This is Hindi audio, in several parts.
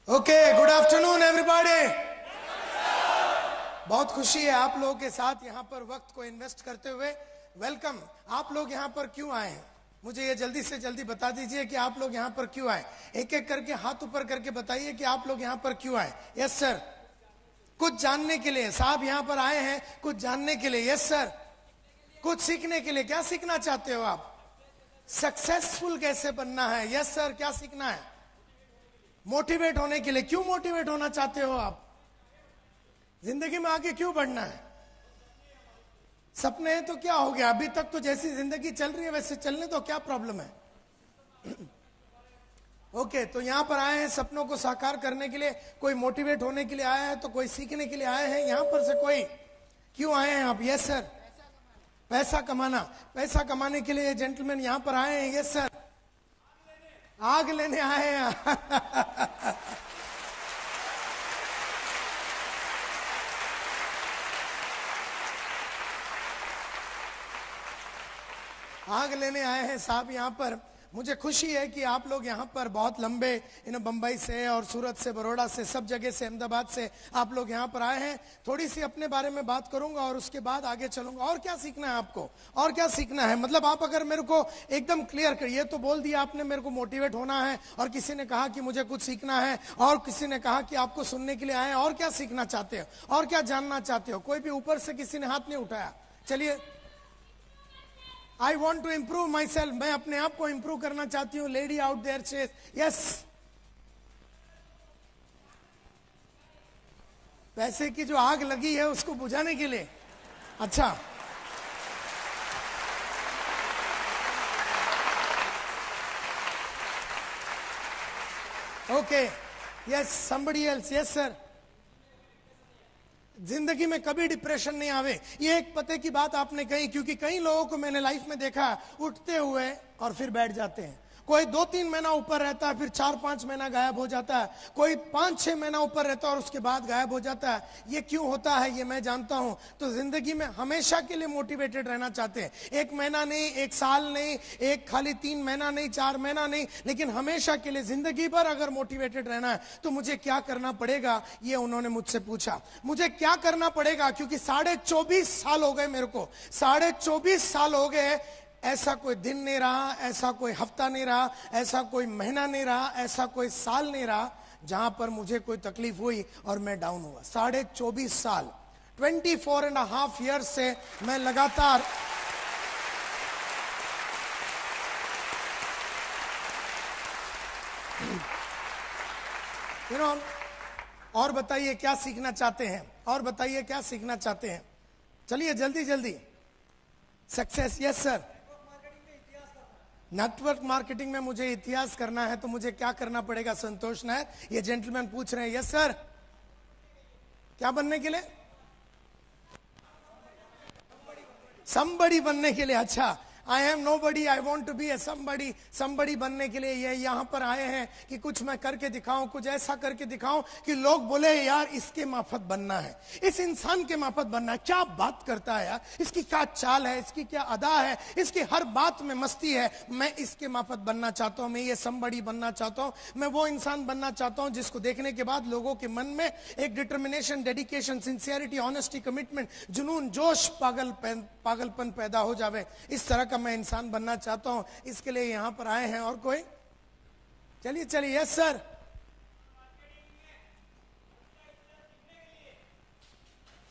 Okay, good afternoon everybody. बहुत खुशी है आप लोगों के साथ यहाँ पर वक्त को इन्वेस्ट करते हुए। वेलकम। आप लोग यहाँ पर क्यों आए हैं, मुझे ये जल्दी से जल्दी बता दीजिए कि आप लोग यहाँ पर क्यों आए। एक एक करके हाथ ऊपर करके बताइए कि आप लोग यहाँ पर क्यों आए। Yes sir. कुछ जानने के लिए साहब यहाँ पर आए हैं, कुछ जानने के लिए। Yes sir. कुछ सीखने के लिए। क्या सीखना चाहते हो आप? सक्सेसफुल कैसे बनना है। Yes sir. क्या सीखना है? मोटिवेट होने के लिए। क्यों मोटिवेट होना चाहते हो आप? जिंदगी में आगे क्यों बढ़ना है? सपने हैं तो क्या हो गया, अभी तक तो जैसी जिंदगी चल रही है वैसे चलने तो क्या प्रॉब्लम है। ओके, तो यहां पर आए हैं सपनों को साकार करने के लिए। कोई मोटिवेट होने के लिए आया है तो कोई सीखने के लिए आए हैं। यहां पर से कोई क्यों आए हैं आप? Yes sir. पैसा कमाना। पैसा कमाने के लिए जेंटलमैन यहां पर आए हैं। Yes sir. आग लेने आए हैं। आग लेने आए हैं साहब यहाँ पर। मुझे खुशी है कि आप लोग यहाँ पर बहुत लंबे बंबई से और सूरत से, बड़ौदा से, सब जगह से, अहमदाबाद से आप लोग यहाँ पर आए हैं। थोड़ी सी अपने बारे में बात करूंगा और उसके बाद आगे चलूंगा। और क्या सीखना है आपको? और क्या सीखना है मतलब आप अगर मेरे को एकदम क्लियर करिए तो बोल दिया आपने मेरे को मोटिवेट होना है, और किसी ने कहा कि मुझे कुछ सीखना है, और किसी ने कहा कि आपको सुनने के लिए आए हैं। और क्या सीखना चाहते हो और क्या जानना चाहते हो? कोई भी ऊपर से किसी ने हाथ नहीं उठाया। चलिए। I want to improve myself. मैं अपने आप को इम्प्रूव करना चाहती हूँ। Lady out there says yes. पैसे की जो आग लगी है उसको बुझाने के लिए। अच्छा, okay. Yes, somebody else. Yes sir. जिंदगी में कभी डिप्रेशन नहीं आवे, ये एक पते की बात आपने कही, क्योंकि कई लोगों को मैंने लाइफ में देखा उठते हुए और फिर बैठ जाते हैं। कोई 2-3 महीना ऊपर रहता है, फिर 4-5 महीना गायब हो जाता है। कोई 5-6 महीना ऊपर रहता है और उसके बाद गायब हो जाता है। ये क्यों होता है ये मैं जानता हूं। तो जिंदगी में हमेशा के लिए मोटिवेटेड रहना चाहते हैं। 1 महीना नहीं, 1 साल नहीं, एक खाली 3 महीना नहीं, 4 महीना नहीं, लेकिन हमेशा के लिए जिंदगी भर अगर मोटिवेटेड रहना है तो मुझे क्या करना पड़ेगा, ये उन्होंने मुझसे पूछा। मुझे क्या करना पड़ेगा, क्योंकि 24.5 साल हो गए मेरे को। 24.5 साल हो गए। ऐसा कोई दिन नहीं रहा, ऐसा कोई हफ्ता नहीं रहा, ऐसा कोई महीना नहीं रहा, ऐसा कोई साल नहीं रहा जहां पर मुझे कोई तकलीफ हुई और मैं डाउन हुआ। 24.5 साल, 24.5 ईयर्स से मैं लगातार और बताइए क्या सीखना चाहते हैं? और बताइए क्या सीखना चाहते हैं? चलिए जल्दी जल्दी। Success. Yes sir. Network marketing में मुझे इतिहास करना है तो मुझे क्या करना पड़ेगा संतोष नायक? ये जेंटलमैन पूछ रहे हैं। Yes sir. क्या बनने के लिए? समबड़ी बनने के लिए। अच्छा, I am nobody, I want to be a somebody. Somebody बनने के लिए ये यहाँ पर आए हैं कि कुछ मैं करके दिखाऊं, कुछ ऐसा करके दिखाऊं कि लोग बोले यार इसके माफत बनना है, इस इंसान के माफत बनना है। क्या बात करता है यार, इसकी क्या चाल है, इसकी क्या अदा है, इसकी हर बात में मस्ती है। मैं इसके माफत बनना चाहता हूं, मैं ये समबड़ी बनना चाहता हूं। मैं वो इंसान बनना चाहता हूं जिसको देखने के बाद लोगों के मन में एक determination, dedication, sincerity, honesty, commitment, जुनून, जोश, पागलपन पैदा हो जावे। इस तरह मैं इंसान बनना चाहता हूं। इसके लिए यहां पर आए हैं। और कोई? चलिए चलिए। Yes sir.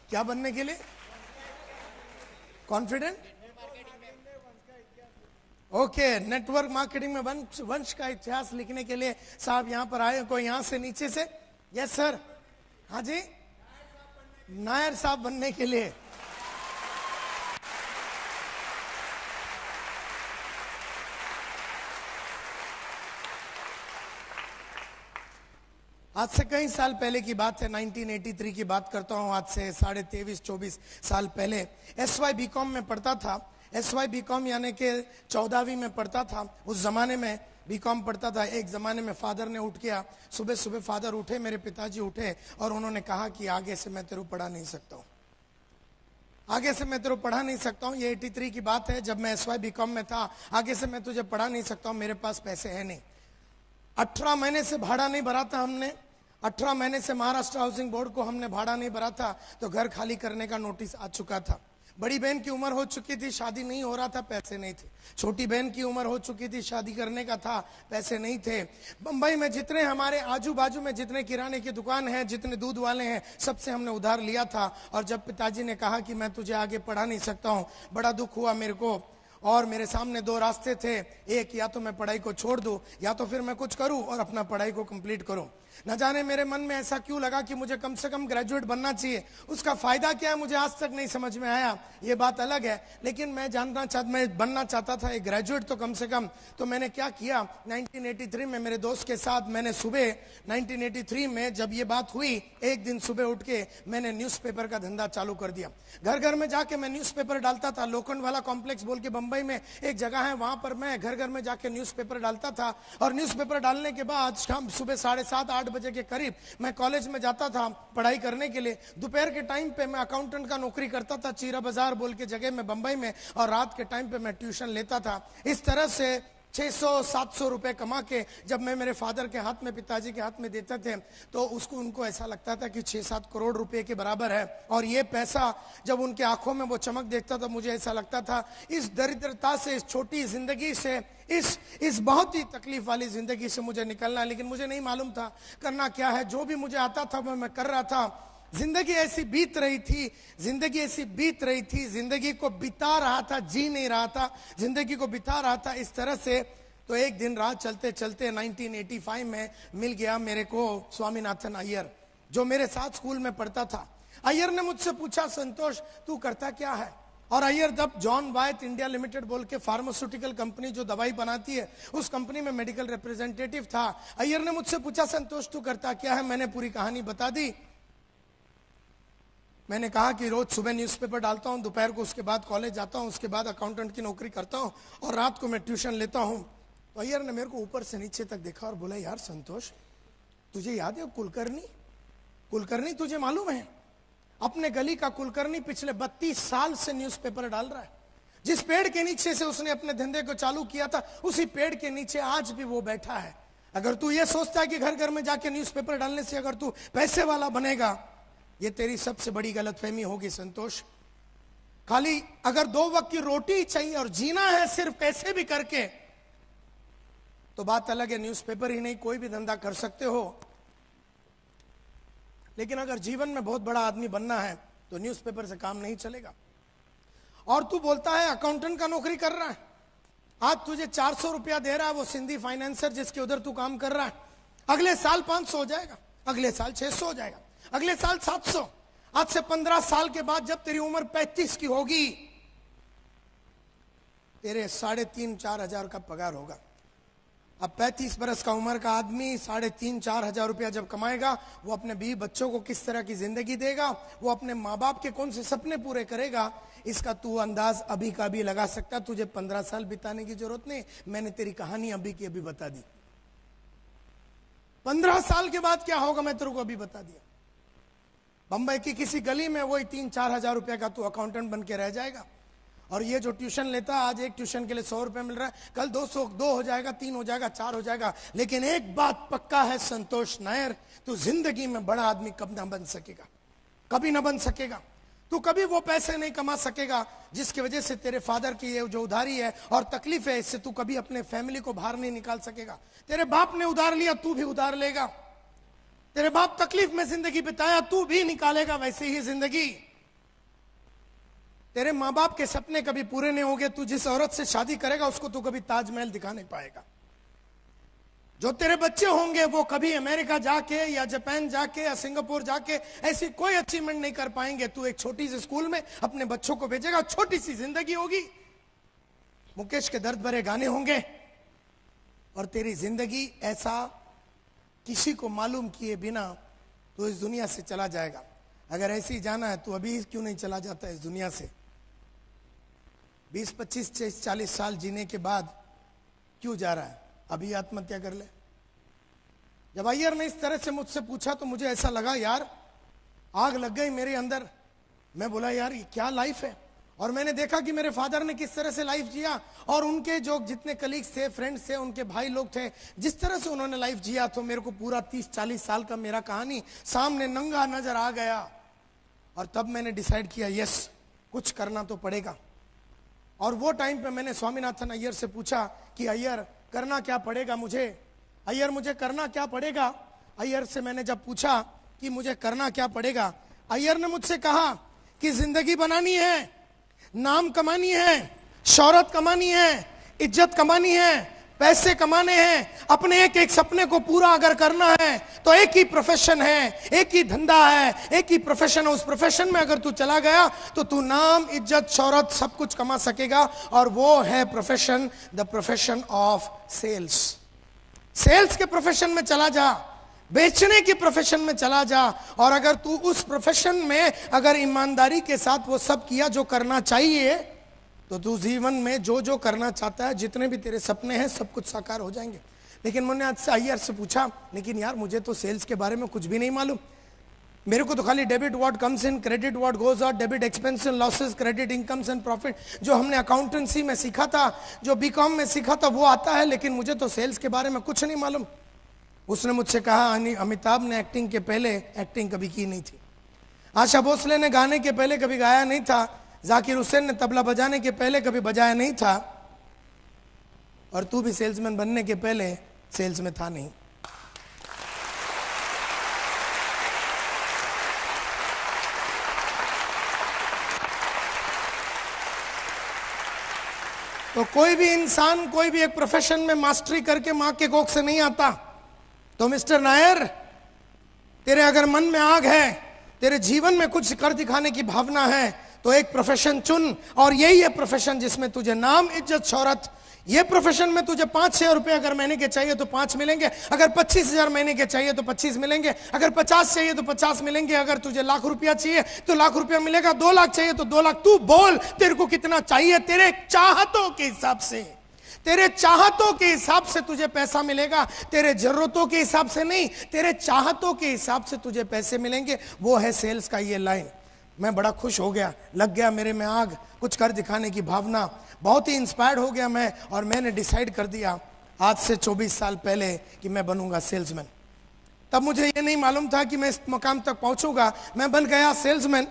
क्या बनने के लिए? कॉन्फिडेंट। ओके, नेटवर्क मार्केटिंग में वंश का इतिहास लिखने के लिए साहब यहां पर आए। कोई यहां से नीचे से? Yes sir. हाँ जी। नायर साहब बनने के लिए। आज से कई साल पहले की बात है, 1983 की बात करता हूँ। आज से 23-24 साल पहले SY BCom में पढ़ता था। SY BCom यानी कि 14वीं में पढ़ता था। उस जमाने में BCom पढ़ता था। एक जमाने में फादर ने उठ गया, सुबह सुबह फादर उठे, मेरे पिताजी उठे और उन्होंने कहा कि आगे से मैं तेरे को पढ़ा नहीं सकता हूँ, आगे से मैं तेरे को पढ़ा नहीं सकता हूँ। ये 83 की बात है जब मैं SY BCom में था। आगे से मैं तुझे पढ़ा नहीं सकता हूँ, मेरे पास पैसे है नहीं। 18 महीने से भाड़ा नहीं भरा था हमने। 18 महीने से महाराष्ट्र हाउसिंग बोर्ड को हमने भाड़ा नहीं भरा था तो घर खाली करने का नोटिस आ चुका था। बड़ी बहन की उम्र हो चुकी थी, शादी नहीं हो रहा था, पैसे नहीं थे। छोटी बहन की उम्र हो चुकी थी, शादी करने का था, पैसे नहीं थे। बंबई में जितने हमारे आजू बाजू में जितने किराने की दुकान है, जितने दूध वाले हैं, सबसे हमने उधार लिया था। और जब पिताजी ने कहा कि मैं तुझे आगे पढ़ा नहीं सकता हूँ, बड़ा दुख हुआ मेरे को। और मेरे सामने दो रास्ते थे, एक या तो मैं पढ़ाई को छोड़ दूं या तो फिर मैं कुछ करूं और अपना पढ़ाई को कंप्लीट करूं। न जाने मेरे मन में ऐसा क्यों लगा कि मुझे कम से कम ग्रेजुएट बनना चाहिए। उसका फायदा क्या है मुझे आज तक नहीं समझ में आया, ये बात अलग है, लेकिन मैं बनना चाहता था एक ग्रेजुएट तो कम से कम। तो मैंने क्या किया, 1983 में मेरे दोस्त के साथ मैंने सुबह 1983 में जब ये बात हुई, एक दिन सुबह उठ के मैंने न्यूज़पेपर का धंधा चालू कर दिया। घर घर में जाके मैं न्यूज़पेपर डालता था। लोखंड वाला कॉम्प्लेक्स बोल के बम्बई में एक जगह है, वहां पर मैं घर घर में जाके न्यूज़पेपर डालता था। और न्यूज़पेपर डालने के बाद शाम सुबह 7:30-8 बजे के करीब मैं कॉलेज में जाता था पढ़ाई करने के लिए। दोपहर के टाइम पे मैं अकाउंटेंट का नौकरी करता था चीरा बाजार बोल के जगह में बंबई में, और रात के टाइम पे मैं ट्यूशन लेता था। इस तरह से 600-700 रुपए कमा के जब मैं मेरे फादर के हाथ में, पिताजी के हाथ में देते थे तो उनको ऐसा लगता था कि 6-7 करोड़ रुपए के बराबर है। और ये पैसा जब उनके आंखों में वो चमक देखता था, मुझे ऐसा लगता था इस दरिद्रता से, इस छोटी जिंदगी से, इस बहुत ही तकलीफ वाली जिंदगी से मुझे निकलना है। लेकिन मुझे नहीं मालूम था करना क्या है। जो भी मुझे आता था वो मैं कर रहा था। जिंदगी ऐसी बीत रही थी, जिंदगी को बिता रहा था, जी नहीं रहा था, जिंदगी को बिता रहा था इस तरह से। तो एक दिन रात चलते चलते 1985 में मिल गया मेरे को स्वामीनाथन अय्यर, जो मेरे साथ स्कूल में पढ़ता था। अय्यर ने मुझसे पूछा, संतोष तू करता क्या है? और अय्यर तब जॉन वायत इंडिया लिमिटेड बोल के फार्मास्यूटिकल कंपनी जो दवाई बनाती है, उस कंपनी में मेडिकल रिप्रेजेंटेटिव था। अय्यर ने मुझसे पूछा, संतोष तू करता क्या है? मैंने पूरी कहानी बता दी। मैंने कहा कि रोज सुबह न्यूज़पेपर डालता हूं, दोपहर को उसके बाद कॉलेज जाता हूं, उसके बाद अकाउंटेंट की नौकरी करता हूं और रात को मैं ट्यूशन लेता हूं। तो अय्यर ने मेरे को ऊपर से नीचे तक देखा और बोला, यार संतोष तुझे याद है कुलकर्णी तुझे मालूम है? अपने गली का कुलकर्णी पिछले 32 साल से न्यूज़पेपर डाल रहा है। जिस पेड़ के नीचे से उसने अपने धंधे को चालू किया था, उसी पेड़ के नीचे आज भी वो बैठा है। अगर तू ये सोचता है कि घर घर में जाके न्यूज़पेपर डालने से अगर तू पैसे वाला बनेगा, ये तेरी सबसे बड़ी गलतफहमी होगी संतोष। खाली अगर 2 वक्त की रोटी चाहिए और जीना है सिर्फ पैसे भी करके, तो बात अलग है, न्यूज़पेपर ही नहीं कोई भी धंधा कर सकते हो। लेकिन अगर जीवन में बहुत बड़ा आदमी बनना है तो न्यूज़पेपर से काम नहीं चलेगा। और तू बोलता है अकाउंटेंट का नौकरी कर रहा है, आज तुझे 400 रुपया दे रहा है वो सिंधी फाइनेंसर जिसके उधर तू काम कर रहा है, अगले साल 500 हो जाएगा, अगले साल 600 हो जाएगा, अगले साल 700। आज से 15 साल के बाद जब तेरी उम्र 35 की होगी, तेरे 3,500-4 हजार का पगार होगा। अब 35 बरस का उम्र का आदमी 3,500-4 हजार रुपया जब कमाएगा, वो अपने बीवी बच्चों को किस तरह की जिंदगी देगा, वो अपने माँ बाप के कौन से सपने पूरे करेगा, इसका तू अंदाज अभी का भी लगा सकता। तुझे 15 साल बिताने की जरूरत नहीं, मैंने तेरी कहानी अभी की अभी बता दी। 15 साल के बाद क्या होगा मैं तेरे को अभी बता दिया। बंबई की किसी गली में वही 3-4 हजार रुपया का तू अकाउंटेंट बन के रह जाएगा। और ये जो ट्यूशन लेता है, आज एक ट्यूशन के लिए 100 रुपए मिल रहा है, कल 200, 2 हो जाएगा, 3 हो जाएगा, 4 हो जाएगा। लेकिन एक बात पक्का है संतोष नायर, तू जिंदगी में बड़ा आदमी कब ना बन सकेगा, कभी ना बन सकेगा। तू कभी वो पैसे नहीं कमा सकेगा जिसकी वजह से तेरे फादर की ये जो उधारी है और तकलीफ है, इससे तू कभी अपने फैमिली को बाहर नहीं निकाल सकेगा। तेरे बाप ने उधार लिया, तू भी उधार लेगा। तेरे बाप तकलीफ में जिंदगी बिताया, तू भी निकालेगा वैसे ही जिंदगी। तेरे माँ बाप के सपने कभी पूरे नहीं होंगे। तू जिस औरत से शादी करेगा उसको तू कभी ताजमहल दिखा नहीं पाएगा। जो तेरे बच्चे होंगे वो कभी अमेरिका जाके या जापान जाके या सिंगापुर जाके ऐसी कोई अचीवमेंट नहीं कर पाएंगे। तू एक छोटी सी स्कूल में अपने बच्चों को भेजेगा, छोटी सी जिंदगी होगी, मुकेश के दर्द भरे गाने होंगे और तेरी जिंदगी ऐसा किसी को मालूम किए बिना तो इस दुनिया से चला जाएगा। अगर ऐसे ही जाना है तो अभी क्यों नहीं चला जाता इस दुनिया से? 20, 25, 40 साल जीने के बाद क्यों जा रहा है? अभी आत्महत्या कर ले। जब अय्यर ने इस तरह से मुझसे पूछा तो मुझे ऐसा लगा यार आग लग गई मेरे अंदर। मैं बोला यार ये क्या लाइफ है? और मैंने देखा कि मेरे फादर ने किस तरह से लाइफ जिया, और उनके जो जितने कलीग्स थे, फ्रेंड्स थे, उनके भाई लोग थे, जिस तरह से उन्होंने लाइफ जिया, तो मेरे को पूरा 30-40 साल का मेरा कहानी सामने नंगा नजर आ गया। और तब मैंने डिसाइड किया, यस, कुछ करना तो पड़ेगा। और वो टाइम पे मैंने स्वामीनाथन अय्यर से पूछा कि अय्यर करना क्या पड़ेगा मुझे, अय्यर मुझे करना क्या पड़ेगा। अय्यर से मैंने जब पूछा कि मुझे करना क्या पड़ेगा, अय्यर ने मुझसे कहा कि जिंदगी बनानी है, नाम कमानी है, शौहरत कमानी है, इज्जत कमानी है, पैसे कमाने हैं, अपने एक एक सपने को पूरा अगर करना है तो एक ही प्रोफेशन है, एक ही धंधा है, एक ही प्रोफेशन है। उस प्रोफेशन में अगर तू चला गया तो तू नाम, इज्जत, शौहरत सब कुछ कमा सकेगा, और वो है profession, the profession of sales. Sales के प्रोफेशन में चला जा, बेचने की प्रोफेशन में चला जा, और अगर तू उस प्रोफेशन में अगर ईमानदारी के साथ वो सब किया जो करना चाहिए, तो तू जीवन में जो जो करना चाहता है, जितने भी तेरे सपने हैं, सब कुछ साकार हो जाएंगे। लेकिन मैंने आज से अय्यर से पूछा, लेकिन यार मुझे तो सेल्स के बारे में कुछ भी नहीं मालूम, मेरे को तो खाली debit what comes in, credit what goes out, debit expense and losses, credit incomes and profit, जो हमने अकाउंटेंसी में सीखा था, जो बीकॉम में सीखा था, वो आता है, लेकिन मुझे तो सेल्स के बारे में कुछ नहीं मालूम। उसने मुझसे कहा, अमिताभ ने एक्टिंग के पहले एक्टिंग कभी की नहीं थी, आशा भोसले ने गाने के पहले कभी गाया नहीं था, जाकिर हुसैन ने तबला बजाने के पहले कभी बजाया नहीं था, और तू भी सेल्समैन बनने के पहले सेल्स में था नहीं। तो कोई भी इंसान कोई भी एक प्रोफेशन में मास्टरी करके मां के कोख से नहीं आता। तो मिस्टर नायर, तेरे अगर मन में आग है, तेरे जीवन में कुछ कर दिखाने की भावना है, तो एक प्रोफेशन चुन, और यही है प्रोफेशन जिसमें तुझे नाम, इज्जत, शौहरत, ये प्रोफेशन में तुझे 5-6 रुपए अगर महीने के चाहिए तो 5 मिलेंगे, अगर 25,000 महीने के चाहिए तो 25 मिलेंगे, अगर 50 चाहिए तो 50 मिलेंगे, अगर तुझे लाख रुपया चाहिए तो लाख रुपया मिलेगा, 2 लाख चाहिए तो 2 लाख। तू बोल तेरे को कितना चाहिए, तेरे चाहतों के हिसाब से, तेरे चाहतों के हिसाब से तुझे पैसा मिलेगा, तेरे जरूरतों के हिसाब से नहीं, तेरे चाहतों के हिसाब से तुझे पैसे मिलेंगे। वो है सेल्स का ये लाइन। मैं बड़ा खुश हो गया, लग गया मेरे में आग, कुछ कर दिखाने की भावना, बहुत ही इंस्पायर्ड हो गया मैं, और मैंने डिसाइड कर दिया आज से 24 साल पहले कि मैं बनूंगा सेल्समैन। तब मुझे ये नहीं मालूम था कि मैं इस मकाम तक पहुंचूंगा। मैं बन गया सेल्समैन,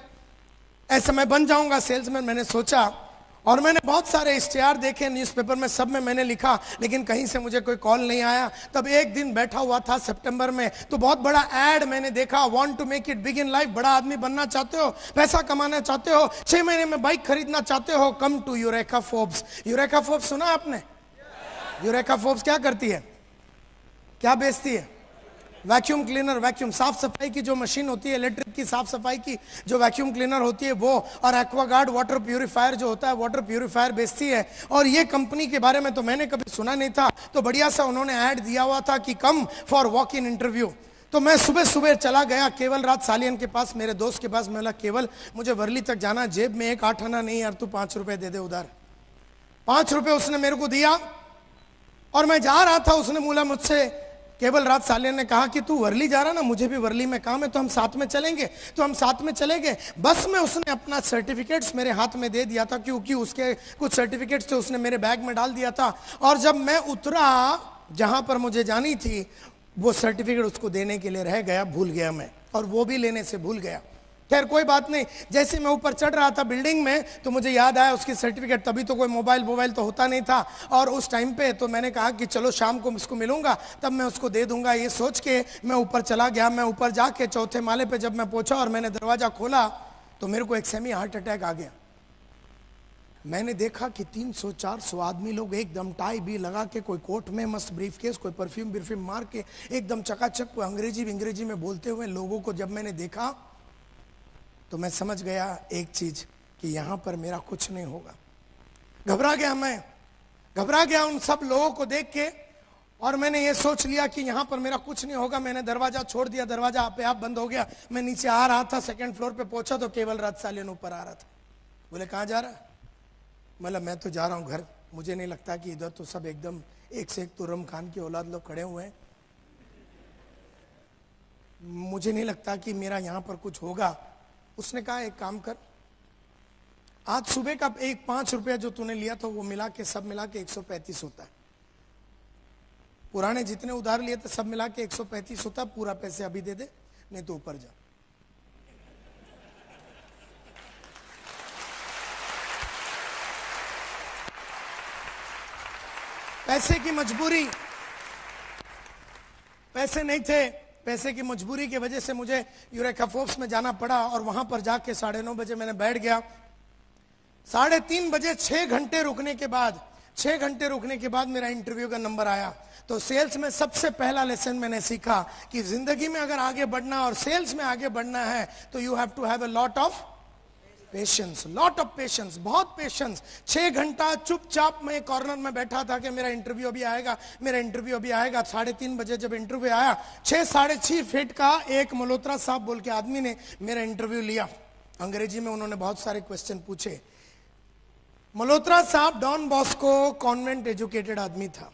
ऐसा मैं बन जाऊंगा सेल्समैन, मैंने सोचा। और मैंने बहुत सारे इश्तिहार देखे न्यूज़पेपर में, सब में मैंने लिखा, लेकिन कहीं से मुझे कोई कॉल नहीं आया। तब एक दिन बैठा हुआ था सितंबर में, तो बहुत बड़ा ऐड मैंने देखा, want to make it big in life, बड़ा आदमी बनना चाहते हो, पैसा कमाना चाहते हो, 6 महीने में बाइक खरीदना चाहते हो, come to Eureka Forbes. Eureka Forbes सुना आपने? यूरेका फोर्ब्स क्या करती है, क्या बेचती है? वैक्यूम क्लीनर, वैक्यूम साफ सफाई की जो मशीन होती है, इलेक्ट्रिक की साफ सफाई की जो वैक्यूम क्लीनर होती है वो, और एक्वागार्ड वाटर प्यूरिफायर जो होता है, वाटर प्यूरिफायर बेचती है। और ये कंपनी के बारे में तो मैंने कभी सुना नहीं था, तो बढ़िया सा उन्होंने ऐड दिया हुआ था कि come for walk in interview. तो मैं सुबह सुबह चला गया केवल राज सालियन के पास, मेरे दोस्त के पास। मैं बोला, केवल मुझे वर्ली तक जाना, जेब में 1 8 आना नहीं यार, तू 5 रुपए दे दे उधार। 5 रुपए उसने मेरे को दिया, और मैं जा रहा था, उसने बोला मुझसे, केवल राज सालियन ने कहा कि तू वर्ली जा रहा ना, मुझे भी वर्ली में काम है, तो हम साथ में चलेंगे। तो हम साथ में चले गए। बस में उसने अपना सर्टिफिकेट्स मेरे हाथ में दे दिया था, क्योंकि उसके कुछ सर्टिफिकेट्स थे, उसने मेरे बैग में डाल दिया था। और जब मैं उतरा जहां पर मुझे जानी थी, वो सर्टिफिकेट उसको देने के लिए रह गया, भूल गया मैं, और वो भी लेने से भूल गया। खैर कोई बात नहीं। जैसे मैं ऊपर चढ़ रहा था बिल्डिंग में, तो मुझे याद आया उसकी सर्टिफिकेट। तभी तो कोई मोबाइल तो होता नहीं था, और उस टाइम पे तो मैंने कहा कि चलो शाम को उसको मिलूंगा, तब मैं उसको दे दूंगा। ये सोच के मैं ऊपर चला गया। मैं ऊपर जाके 4थे माले पे जब मैं पहुंचा और मैंने दरवाजा खोला, तो मेरे को एक सेमी हार्ट अटैक आ गया। मैंने देखा कि 300-400 आदमी लोग एकदम टाई भी लगा के, कोई कोट में मस्त ब्रीफकेस, कोई परफ्यूम मार के एकदम चकाचक अंग्रेजी में बोलते हुए लोगों को जब मैंने देखा, तो मैं समझ गया एक चीज, कि यहां पर मेरा कुछ नहीं होगा। घबरा गया उन सब लोगों को देख के, और मैंने ये सोच लिया कि यहां पर मेरा कुछ नहीं होगा। मैंने दरवाजा छोड़ दिया, दरवाजा आपे आप बंद हो गया। मैं नीचे आ रहा था, 2nd फ्लोर पे पहुंचा, तो केवल राज सालियन ऊपर आ रहा था। बोले, कहां जा रहा है? मतलब मैं तो जा रहा हूं घर। मुझे नहीं लगता कि इधर तो सब एकदम एक से एक तुर्रम खान की औलाद लोग खड़े हुए हैं, मुझे नहीं लगता कि मेरा यहां पर कुछ होगा। उसने कहा, एक काम कर, आज सुबह का एक 5 रुपया जो तूने लिया था वो मिला के सब मिला के 135 होता है। पुराने जितने उधार लिए थे सब मिला के 135 होता है। पूरा पैसे अभी दे दे, नहीं तो ऊपर जा। पैसे की मजबूरी, पैसे नहीं थे, पैसे की मजबूरी की वजह से मुझे यूरेका फोर्ब्स में जाना पड़ा और वहां पर जाके 9:30 बजे मैंने बैठ गया। 3:30 बजे 6 घंटे रुकने के बाद मेरा इंटरव्यू का नंबर आया। तो सेल्स में सबसे पहला लेसन मैंने सीखा कि जिंदगी में अगर आगे बढ़ना और सेल्स में आगे बढ़ना है तो you have to have a lot of patience, बहुत पेशेंस। 6 घंटा चुपचाप मैं कॉर्नर में बैठा था कि मेरा इंटरव्यू अभी आएगा। 3:30 बजे जब इंटरव्यू आया, 6-6.5 फीट का एक मल्होत्रा साहब बोल के आदमी ने मेरा इंटरव्यू लिया। अंग्रेजी में उन्होंने बहुत सारे क्वेश्चन पूछे। मल्होत्रा साहब डॉन बॉस्को कॉन्वेंट एजुकेटेड आदमी था।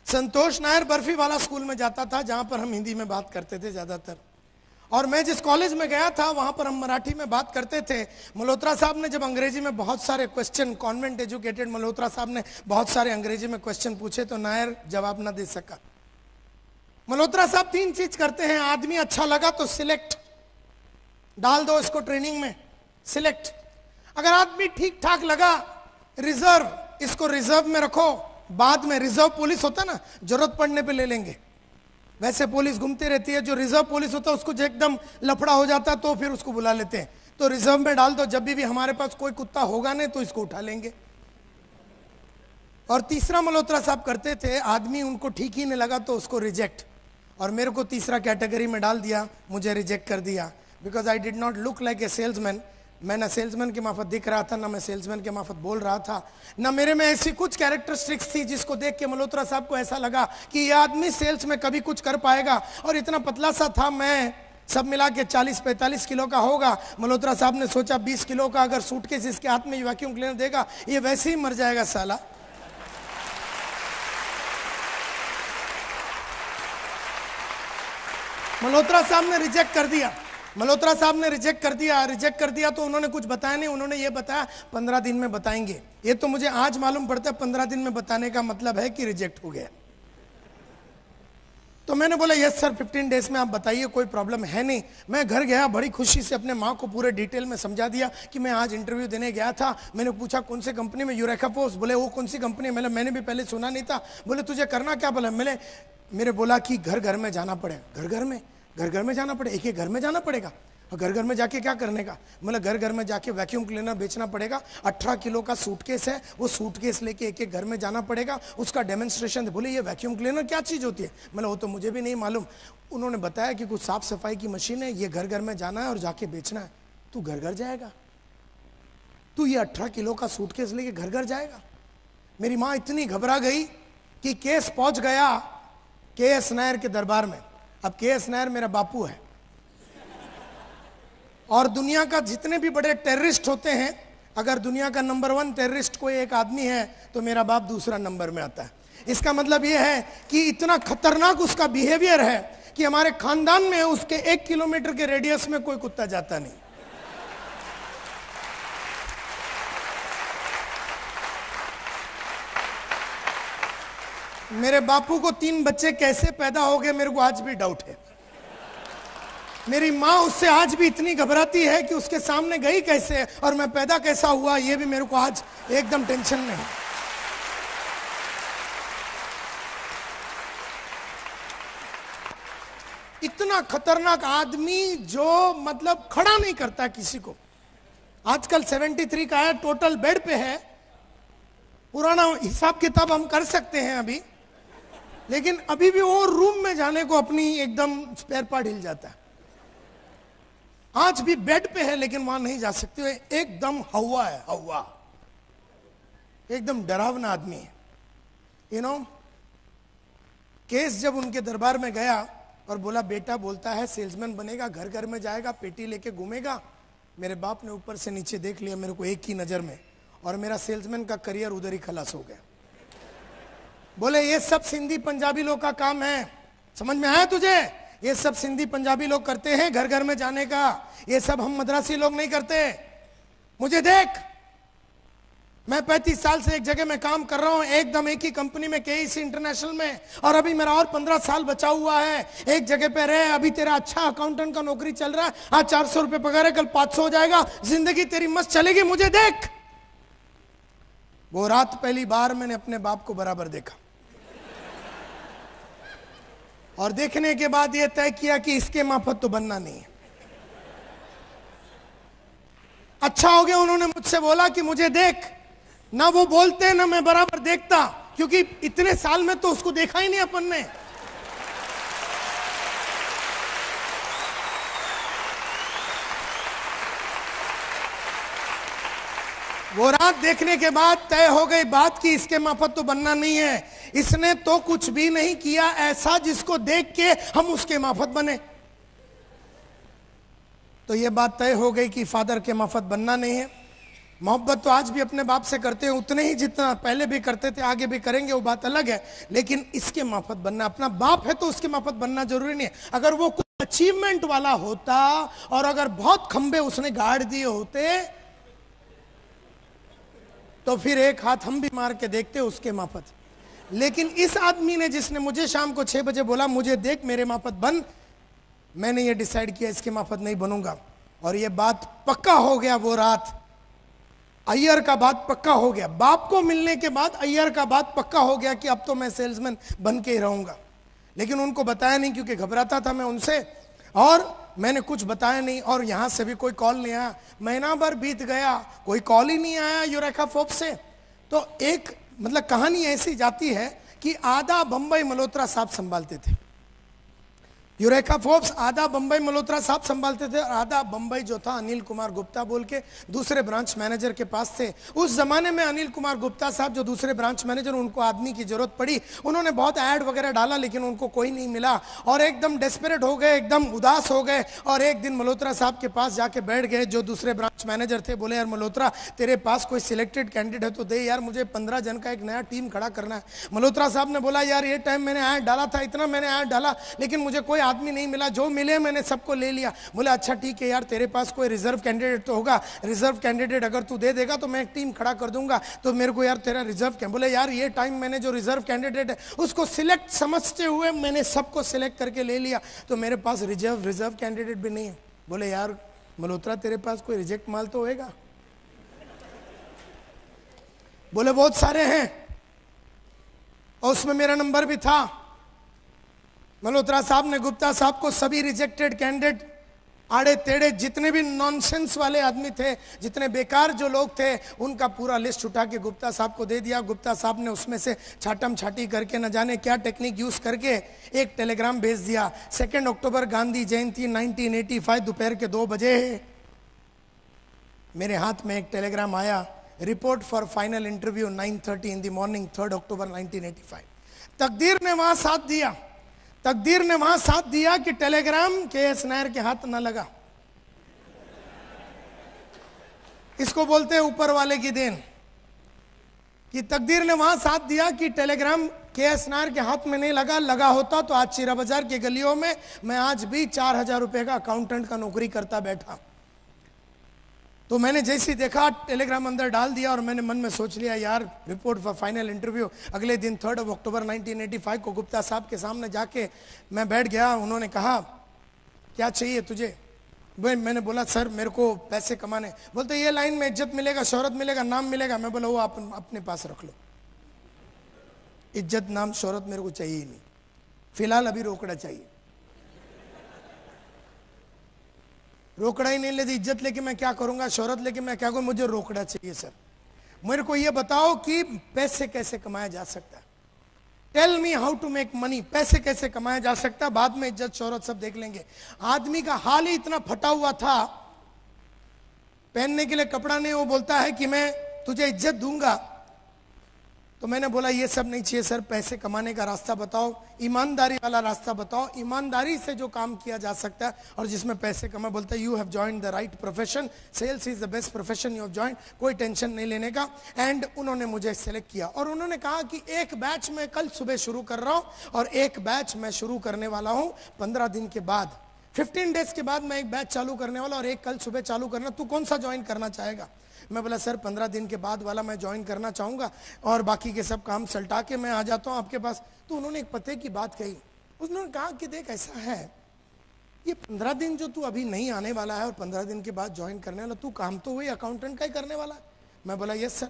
संतोष नायर बर्फी वाला स्कूल में जाता था जहां पर हम हिंदी में बात करते थे ज्यादातर, और मैं जिस कॉलेज में गया था वहां पर हम मराठी में बात करते थे। मल्होत्रा साहब ने जब अंग्रेजी में बहुत सारे क्वेश्चन, कॉन्वेंट एजुकेटेड मल्होत्रा साहब ने बहुत सारे अंग्रेजी में क्वेश्चन पूछे तो नायर जवाब ना दे सका। मल्होत्रा साहब 3 चीज करते हैं। आदमी अच्छा लगा तो सिलेक्ट, डाल दो इसको ट्रेनिंग में, सिलेक्ट। अगर आदमी ठीक ठाक लगा, रिजर्व, इसको रिजर्व में रखो, बाद में रिजर्व पुलिस होता ना, जरूरत पड़ने पे ले लेंगे। वैसे पुलिस घूमती रहती है, जो रिजर्व पुलिस होता है उसको जो एकदम लफड़ा हो जाता है तो फिर उसको बुला लेते हैं। तो रिजर्व में डाल दो, जब भी हमारे पास कोई कुत्ता होगा नहीं तो इसको उठा लेंगे। और तीसरा मल्होत्रा साहब करते थे, आदमी उनको ठीक ही नहीं लगा तो उसको रिजेक्ट, और मेरे को तीसरा कैटेगरी में डाल दिया, मुझे रिजेक्ट कर दिया। Because I did not look like a salesman. मैं ना सेल्समैन के माफत दिख रहा था, ना मैं सेल्समैन के माफत बोल रहा था, ना मेरे में ऐसी कुछ कैरेक्टरिस्टिक्स थी जिसको देख के मल्होत्रा साहब को ऐसा लगा कि ये आदमी सेल्स में कभी कुछ कर पाएगा। और इतना पतला सा था मैं, सब मिला के 40-45 किलो का होगा। मल्होत्रा साहब ने सोचा 20 किलो का अगर सूटकेस इसके हाथ में वैक्यूम क्लीनर देगा ये वैसे ही मर जाएगा साला। मल्होत्रा साहब ने रिजेक्ट कर दिया तो उन्होंने कुछ बताया नहीं। उन्होंने ये बताया 15 दिन में बताएंगे। ये तो मुझे आज मालूम पड़ता है 15 दिन में बताने का मतलब है कि रिजेक्ट हो गया। तो मैंने बोला यस सर, 15 डेज में आप बताइए, कोई प्रॉब्लम है नहीं। मैं घर गया, बड़ी खुशी से अपने माँ को पूरे डिटेल में समझा दिया कि मैं आज इंटरव्यू देने गया था। मैंने पूछा कौन सी कंपनी में, यूरेका फोर्ब्स। बोले वो कौन सी कंपनी है? मैंने भी पहले सुना नहीं था। बोले तुझे करना क्या? बोला मेरे बोला कि घर में जाना पड़ेगा। घर में जाना पड़ेगा, एक घर में जाना पड़ेगा। और घर में जाके क्या करने का? मतलब घर में जाके वैक्यूम क्लीनर बेचना पड़ेगा। 18 किलो का सूटकेस है, वो सूटकेस लेके एक घर में जाना पड़ेगा, उसका डेमोन्स्ट्रेशन। बोले ये वैक्यूम क्लीनर क्या चीज़ होती है? मतलब वो तो मुझे भी नहीं मालूम। उन्होंने बताया कि कुछ साफ सफाई की मशीन है, ये घर में जाना है और जाके बेचना है। तू घर जाएगा? तू ये 18 किलो का सूटकेस लेके घर जाएगा? मेरी माँ इतनी घबरा गई कि केस पहुंच गया के.एस. नायर के दरबार में। अब के.एस. नायर मेरा बापू है, और दुनिया का जितने भी बड़े टेररिस्ट होते हैं, अगर दुनिया का नंबर 1 टेररिस्ट कोई एक आदमी है तो मेरा बाप दूसरा नंबर में आता है। इसका मतलब यह है कि इतना खतरनाक उसका बिहेवियर है कि हमारे खानदान में उसके 1 किलोमीटर के रेडियस में कोई कुत्ता जाता नहीं। मेरे बापू को 3 बच्चे कैसे पैदा हो गए मेरे को आज भी डाउट है। मेरी माँ उससे आज भी इतनी घबराती है कि उसके सामने गई कैसे और मैं पैदा कैसा हुआ, ये भी मेरे को आज एकदम टेंशन में है। इतना खतरनाक आदमी जो मतलब खड़ा नहीं करता किसी को। आजकल 73 का है, टोटल बेड पे है। पुराना हिसाब किताब हम कर सकते हैं अभी, लेकिन अभी भी वो रूम में जाने को अपनी एकदम स्पेयर पार्ट हिल जाता है। आज भी बेड पे है लेकिन वहां नहीं जा सकते। एकदम हवा है, हवा, एकदम डरावना आदमी है। केस जब उनके दरबार में गया और बोला बेटा बोलता है सेल्समैन बनेगा, घर में जाएगा, पेटी लेके घूमेगा। मेरे बाप ने ऊपर से नीचे देख लिया मेरे को एक ही नजर में, और मेरा सेल्समैन का करियर उधर ही खलास हो गया। बोले ये सब सिंधी पंजाबी लोग का काम है, समझ में आया तुझे? ये सब सिंधी पंजाबी लोग करते हैं घर में जाने का, ये सब हम मद्रासी लोग नहीं करते। मुझे देख, मैं 35 साल से एक जगह में काम कर रहा हूं, एकदम एक ही कंपनी में, केईसी इंटरनेशनल में, और अभी मेरा और 15 साल बचा हुआ है। एक जगह पे रहे, अभी तेरा अच्छा अकाउंटेंट का नौकरी चल रहा है, आज 400 रुपए पगार है, कल 500 हो जाएगा, जिंदगी तेरी मस्त चलेगी, मुझे देख। वो रात पहली बार मैंने अपने बाप को बराबर देखा, और देखने के बाद यह तय किया कि इसके माफत तो बनना नहीं है। अच्छा हो गया उन्होंने मुझसे बोला कि मुझे देख। ना वो बोलते ना मैं बराबर देखता, क्योंकि इतने साल में तो उसको देखा ही नहीं अपन ने। वो रात देखने के बाद तय हो गई बात कि इसके माफत तो बनना नहीं है। इसने तो कुछ भी नहीं किया ऐसा जिसको देख के हम उसके माफत बने। तो ये बात तय हो गई कि फादर के माफत बनना नहीं है। मोहब्बत तो आज भी अपने बाप से करते हैं उतने ही जितना पहले भी करते थे, आगे भी करेंगे, वो बात अलग है, लेकिन इसके माफत बनना, अपना बाप है तो उसके माफत बनना जरूरी नहीं है। अगर वो कुछ अचीवमेंट वाला होता और अगर बहुत खंबे उसने गाड़ दिए होते तो फिर एक हाथ हम भी मार के देखते उसके माफत। लेकिन इस आदमी ने, जिसने मुझे शाम को 6 बजे बोला मुझे देख मेरे माफत बन, मैंने ये डिसाइड किया इसके माफत नहीं बनूंगा। और ये बात पक्का हो गया। वो रात अय्यर का बात पक्का हो गया, बाप को मिलने के बाद अय्यर का बात पक्का हो गया कि अब तो मैं सेल्समैन बन के ही रहूंगा। लेकिन उनको बताया नहीं क्योंकि घबराता था मैं उनसे, और मैंने कुछ बताया नहीं। और यहां से भी कोई कॉल नहीं आया, महीना भर बीत गया, कोई कॉल ही नहीं आया यूरेका फोर्ब्स से। तो एक मतलब कहानी ऐसी जाती है कि आधा बंबई मल्होत्रा साहब संभालते थे। यूरेका फोर्ब्स आधा बंबई मल्होत्रा साहब संभालते थे, और आधा बंबई जो था अनिल कुमार गुप्ता बोल के दूसरे ब्रांच मैनेजर के पास थे। उस जमाने में अनिल कुमार गुप्ता साहब जो दूसरे ब्रांच मैनेजर, उनको आदमी की जरूरत पड़ी। उन्होंने बहुत ऐड वगैरह डाला लेकिन उनको कोई नहीं मिला, और एकदम डेस्परेट हो गए, एकदम उदास हो गए। और एक दिन मल्होत्रा साहब के पास जाके बैठ गए जो दूसरे ब्रांच मैनेजर थे। बोले यार मल्होत्रा, तेरे पास कोई सिलेक्टेड कैंडिडेट है तो दे यार, मुझे 15 जन का एक नया टीम खड़ा करना है। मल्होत्रा साहब ने बोला यार ये टाइम मैंने ऐड डाला था, इतना मैंने ऐड डाला, लेकिन मुझे कोई आदमी नहीं मिला, जो मिले मैंने सबको ले लिया। बोले अच्छा ठीक है यार, तेरे पास कोई रिजर्व कैंडिडेट तो होगा, रिजर्व कैंडिडेट अगर तू दे देगा तो मैं एक टीम खड़ा कर दूंगा, तो मेरे को यार तेरा रिजर्व क्या। बोले यार ये टाइम मैंने जो रिजर्व कैंडिडेट है उसको सिलेक्ट समझते हुए मैंने सबको सिलेक्ट करके ले लिया, तो मेरे पास रिजर्व कैंडिडेट भी नहीं है। बोले यार मल्होत्रा, तेरे पास कोई रिजेक्ट माल तो होएगा। बोले बहुत सारे हैं, और उसमें मेरा नंबर भी था। मल्होत्रा साहब ने गुप्ता साहब को सभी रिजेक्टेड कैंडिडेट, आड़े टेढ़े जितने भी नॉनसेंस वाले आदमी थे, जितने बेकार जो लोग थे, उनका पूरा लिस्ट उठा के गुप्ता साहब को दे दिया। गुप्ता साहब ने उसमें से छाटम छाटी करके न जाने क्या टेक्निक यूज करके एक टेलीग्राम भेज दिया। 2 अक्टूबर गांधी जयंती 1985 दोपहर के 2 बजे मेरे हाथ में एक टेलीग्राम आया, report for final interview 9:30 in the morning 3 अक्टूबर 1985। तकदीर ने वहां साथ दिया, तकदीर ने वहां साथ दिया कि टेलीग्राम के.एस. नायर के हाथ न लगा। इसको बोलते हैं ऊपर वाले की देन, कि तकदीर ने वहां साथ दिया कि टेलीग्राम के.एस. नायर के हाथ में नहीं लगा। लगा होता तो आज चीरा बाजार के गलियों में मैं आज भी 4000 रुपए का अकाउंटेंट का नौकरी करता बैठा। तो मैंने जैसे ही देखा टेलीग्राम अंदर डाल दिया, और मैंने मन में सोच लिया यार रिपोर्ट फॉर फाइनल इंटरव्यू। अगले दिन 3 अक्टूबर 1985 को गुप्ता साहब के सामने जाके मैं बैठ गया। उन्होंने कहा क्या चाहिए तुझे। मैंने बोला सर मेरे को पैसे कमाने। बोलते ये लाइन में इज्जत मिलेगा, शोहरत मिलेगा, नाम मिलेगा। मैं बोला वो आप अपने पास रख लो, इज्जत नाम शोहरत मेरे को चाहिए ही नहीं, फिलहाल अभी रोकड़ा चाहिए। रोकड़ा ही नहीं लेती, इज्जत लेके मैं क्या करूंगा, शोहरत लेके मैं क्या करूं, मुझे रोकड़ा चाहिए सर। मेरे को ये बताओ कि पैसे कैसे कमाया जा सकता है, tell me how to make money, पैसे कैसे कमाया जा सकता है, बाद में इज्जत शोहरत सब देख लेंगे। आदमी का हाल ही इतना फटा हुआ था, पहनने के लिए कपड़ा नहीं, वो बोलता है कि मैं तुझे इज्जत दूंगा। तो मैंने बोला ये सब नहीं चाहिए सर, पैसे कमाने का रास्ता बताओ, ईमानदारी वाला रास्ता बताओ, ईमानदारी से जो काम किया जा सकता है और जिसमें पैसे कमा। बोलता है you have joined the right profession, sales is the best profession you have joined, कोई टेंशन नहीं लेने का। एंड उन्होंने मुझे सेलेक्ट किया, और उन्होंने कहा कि एक बैच मैं कल सुबह शुरू कर रहा हूं और एक बैच मैं शुरू करने वाला हूं 15 दिन के बाद, 15 डेज के बाद मैं एक बैच चालू करने वाला और एक कल सुबह चालू करना, तू कौन सा ज्वाइन करना चाहेगा। मैं बोला सर 15 दिन के बाद वाला मैं ज्वाइन करना चाहूँगा और बाकी के सब काम सल्टा के मैं आ जाता हूँ आपके पास। तो उन्होंने एक पते की बात कही, उन्होंने कहा कि देख ऐसा है, ये 15 दिन जो तू अभी नहीं आने वाला है और 15 दिन के बाद ज्वाइन करने वाला, तू काम तो वही अकाउंटेंट का ही करने वाला है। मैं बोला यस सर।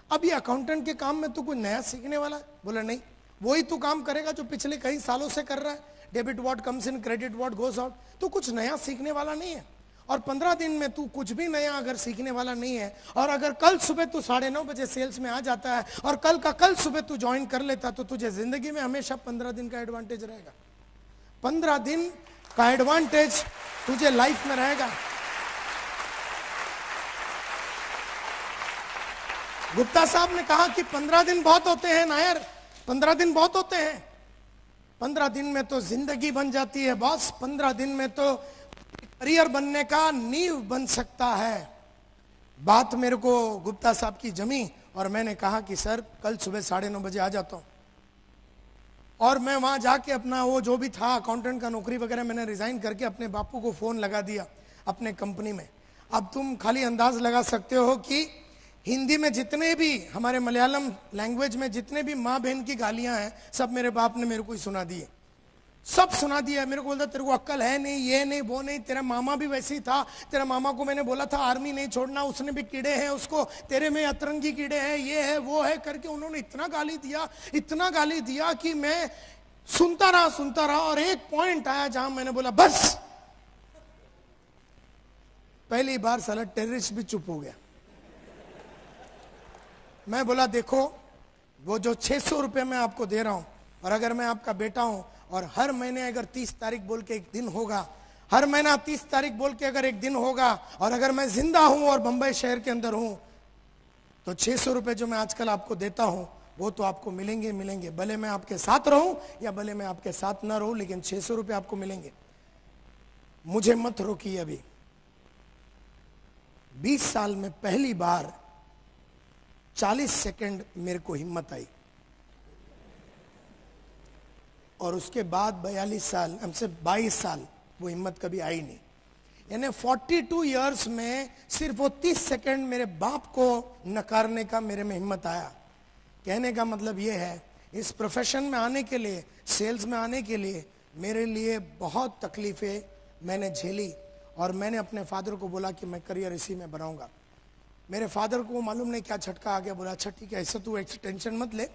अब ये अकाउंटेंट के काम में तू कोई नया सीखने वाला है? बोला नहीं, वही तू काम करेगा जो पिछले कई सालों से कर रहा है, debit what comes in credit what goes out. तू कुछ नया सीखने वाला नहीं है और 15 दिन में तू कुछ भी नया अगर सीखने वाला नहीं है, और अगर कल सुबह तू 9:30 बजे सेल्स में आ जाता है और कल का कल सुबह तू ज्वाइन कर लेता, तो तुझे जिंदगी में हमेशा 15 दिन का एडवांटेज रहेगा। 15 दिन का एडवांटेज तुझे लाइफ में रहेगा। गुप्ता साहब ने कहा कि 15 दिन बहुत होते हैं नायर, 15 दिन बहुत होते हैं। 15 दिन में तो जिंदगी बन जाती है बॉस। 15 दिन में तो करियर बनने का नींव बन सकता है। बात मेरे को गुप्ता साहब की जमी और मैंने कहा कि सर कल सुबह 9:30 बजे आ जाता हूं। और मैं वहां जाके अपना वो जो भी था अकाउंटेंट का नौकरी वगैरह मैंने रिजाइन करके अपने बापू को फोन लगा दिया अपने कंपनी में। अब तुम खाली अंदाज लगा सकते हो कि हिंदी में जितने भी, हमारे मलयालम लैंग्वेज में जितने भी माँ बहन की गालियां हैं, सब मेरे बाप ने मेरे को ही सुना दी है, सब सुना दिया। मेरे को बोलता तेरे को अक्ल है नहीं, ये नहीं वो नहीं, तेरा मामा भी वैसे ही था, तेरा मामा को मैंने बोला था आर्मी नहीं छोड़ना, उसने भी कीड़े हैं उसको, तेरे में अतरंगी कीड़े हैं, ये है वो है करके उन्होंने इतना गाली दिया, इतना गाली दिया कि मैं सुनता रहा और एक पॉइंट आया जहां मैंने बोला बस। पहली बार साला टेररिस्ट भी चुप हो गया। मैं बोला देखो वो जो 600 रुपये मैं आपको दे रहा हूं, और अगर मैं आपका बेटा हूं और हर महीने अगर 30 तारीख बोल के एक दिन होगा, हर महीना 30 तारीख बोल के अगर एक दिन होगा, और अगर मैं जिंदा हूं और बंबई शहर के अंदर हूं, तो 600 रुपये जो मैं आजकल आपको देता हूं वो तो आपको मिलेंगे। भले मैं आपके साथ रहूं या भले मैं आपके साथ ना रहूं, लेकिन 600 रुपये आपको मिलेंगे। मुझे मत रोकिए अभी। 20 साल में पहली बार 40 सेकंड मेरे को हिम्मत आई, और उसके बाद 42 साल, हमसे 22 साल वो हिम्मत कभी आई नहीं। यानी 42 इयर्स में सिर्फ वो 30 सेकंड मेरे बाप को नकारने का मेरे में हिम्मत आया। कहने का मतलब ये है, इस प्रोफेशन में आने के लिए, सेल्स में आने के लिए मेरे लिए बहुत तकलीफें मैंने झेली, और मैंने अपने फादर को बोला कि मैं करियर इसी में बनाऊंगा। मेरे फादर को मालूम नहीं क्या झटका आ गया। बोला अच्छा ठीक है, ऐसा तू टेंशन मत ले,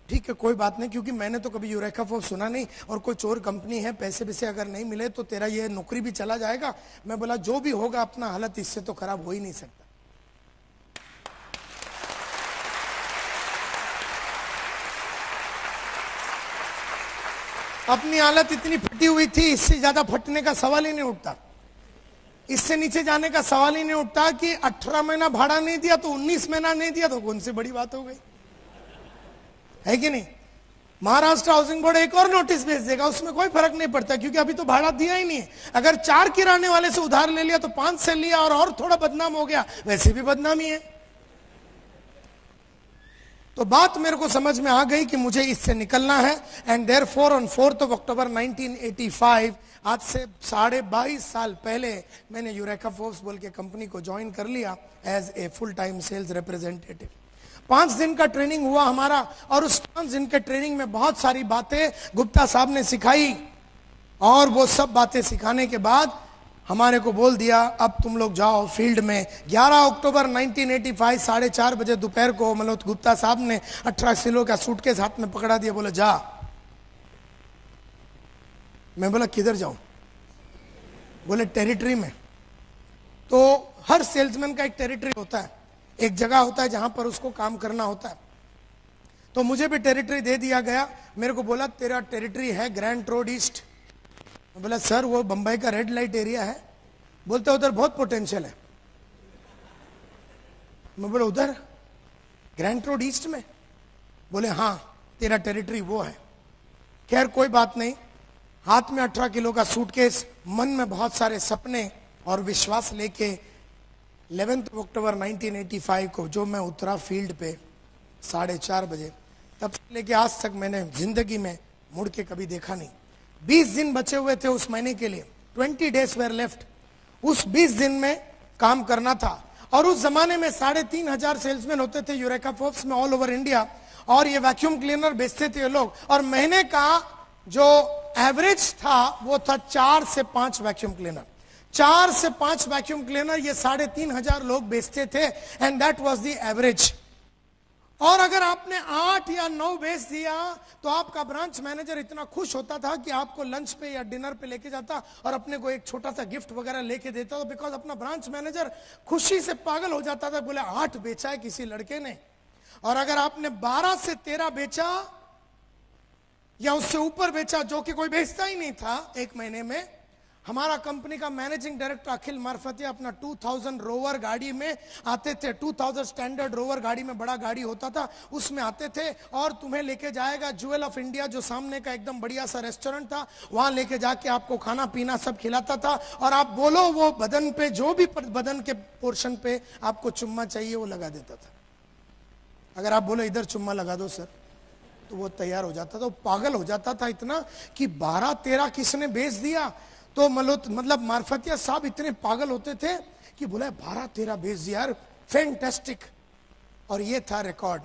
ठीक है कोई बात नहीं, क्योंकि मैंने तो कभी यूरेका फोर्स सुना नहीं, और कोई चोर कंपनी है, पैसे वैसे अगर नहीं मिले तो तेरा ये नौकरी भी चला जाएगा। मैं बोला जो भी होगा अपना हालत इससे तो खराब हो ही नहीं सकता। अपनी हालत इतनी फटी हुई थी, इससे ज्यादा फटने का सवाल ही नहीं उठता, इससे नीचे जाने का सवाल ही नहीं उठता कि 18 महीना भाड़ा नहीं दिया तो 19 महीना नहीं दिया तो कौन सी बड़ी बात हो गई, है कि नहीं। महाराष्ट्र हाउसिंग बोर्ड एक और नोटिस भेज देगा, उसमें कोई फर्क नहीं पड़ता, क्योंकि अभी तो भाड़ा दिया ही नहीं है। अगर 4 किराने वाले से उधार ले लिया तो 5 से लिया और थोड़ा बदनाम हो गया, वैसे भी बदनामी है। तो बात मेरे को समझ में आ गई कि मुझे इससे निकलना है। एंड देयरफॉर ऑन 4 अक्टूबर 1985, आज से 22.5 साल पहले मैंने यूरेका फोर्स बोल के कंपनी को ज्वाइन कर लिया as a full time sales representative. 5 दिन का ट्रेनिंग हुआ हमारा, और उस 5 दिन के ट्रेनिंग में बहुत सारी बातें गुप्ता साहब ने सिखाई, और वो सब बातें सिखाने के बाद हमारे को बोल दिया अब तुम लोग जाओ फील्ड में। 11 अक्टूबर 1985 4:30 बजे दोपहर को मनोज गुप्ता साहब ने 18 किलो का सूटकेस हाथ में पकड़ा दिया, बोला जा। मैं बोला किधर जाऊं? बोले टेरिटरी में। तो हर सेल्समैन का एक टेरिटरी होता है, एक जगह होता है जहां पर उसको काम करना होता है। तो मुझे भी टेरिटरी दे दिया गया। मेरे को बोला तेरा टेरिटरी है ग्रैंड रोड ईस्ट। मैं बोला सर वो बंबई का रेड लाइट एरिया है। बोलते उधर बहुत पोटेंशियल है। मैं बोला उधर ग्रैंड रोड ईस्ट में? बोले हाँ तेरा टेरिटरी वो है। खैर कोई बात नहीं, हाथ में 18 किलो का सूटकेस, मन में बहुत सारे सपने और विश्वास लेके 11 अक्टूबर 1985 को जो मैं उतरा फील्ड पे 4:30 बजे, तब से लेके आज तक मैंने जिंदगी में मुड़ के कभी देखा नहीं। 20 दिन बचे हुए थे उस महीने के लिए, 20 days were left। उस 20 दिन में काम करना था, और उस जमाने में 3,500 सेल्समैन होते थे यूरेका फोर्ब्स में ऑल ओवर इंडिया, और ये वैक्यूम क्लीनर बेचते थे ये लोग, और महीने का जो एवरेज था वो था 4 से 5 वैक्यूम क्लीनर। 4 से 5 वैक्यूम क्लीनर ये 3,500 लोग बेचते थे, and that was the average. और अगर आपने 8 या 9 बेच दिया तो आपका ब्रांच मैनेजर इतना खुश होता था कि आपको लंच पे या डिनर पे लेके जाता और अपने को एक छोटा सा गिफ्ट वगैरह लेके देता, तो बिकॉज अपना ब्रांच मैनेजर खुशी से पागल हो जाता था, बोले 8 बेचा है किसी लड़के ने। और अगर आपने 12 से 13 बेचा या उससे ऊपर बेचा, जो कि कोई बेचता ही नहीं था एक महीने में, हमारा कंपनी का मैनेजिंग डायरेक्टर अखिल मार्फतिया अपना 2000 रोवर गाड़ी में आते थे। 2000 स्टैंडर्ड रोवर गाड़ी में, बड़ा गाड़ी होता था, उसमें आते थे और तुम्हें लेके जाएगा ज्वेल ऑफ इंडिया, जो सामने का एकदम बढ़िया सा रेस्टोरेंट था, वहां लेके जाके आपको खाना पीना सब खिलाता था। और आप बोलो वो बदन पे, जो भी बदन के पोर्शन पे आपको चुम्मा चाहिए वो लगा देता था। अगर आप बोलो इधर चुम्मा लगा दो सर, तो वो तैयार हो जाता था। वो पागल हो जाता था इतना कि 12-13 किसने बेच दिया। तो मतलब मार्फतिया साहब इतने पागल होते थे कि बोला 12-13 बेच दिया यार, फैंटास्टिक। और ये था रिकॉर्ड।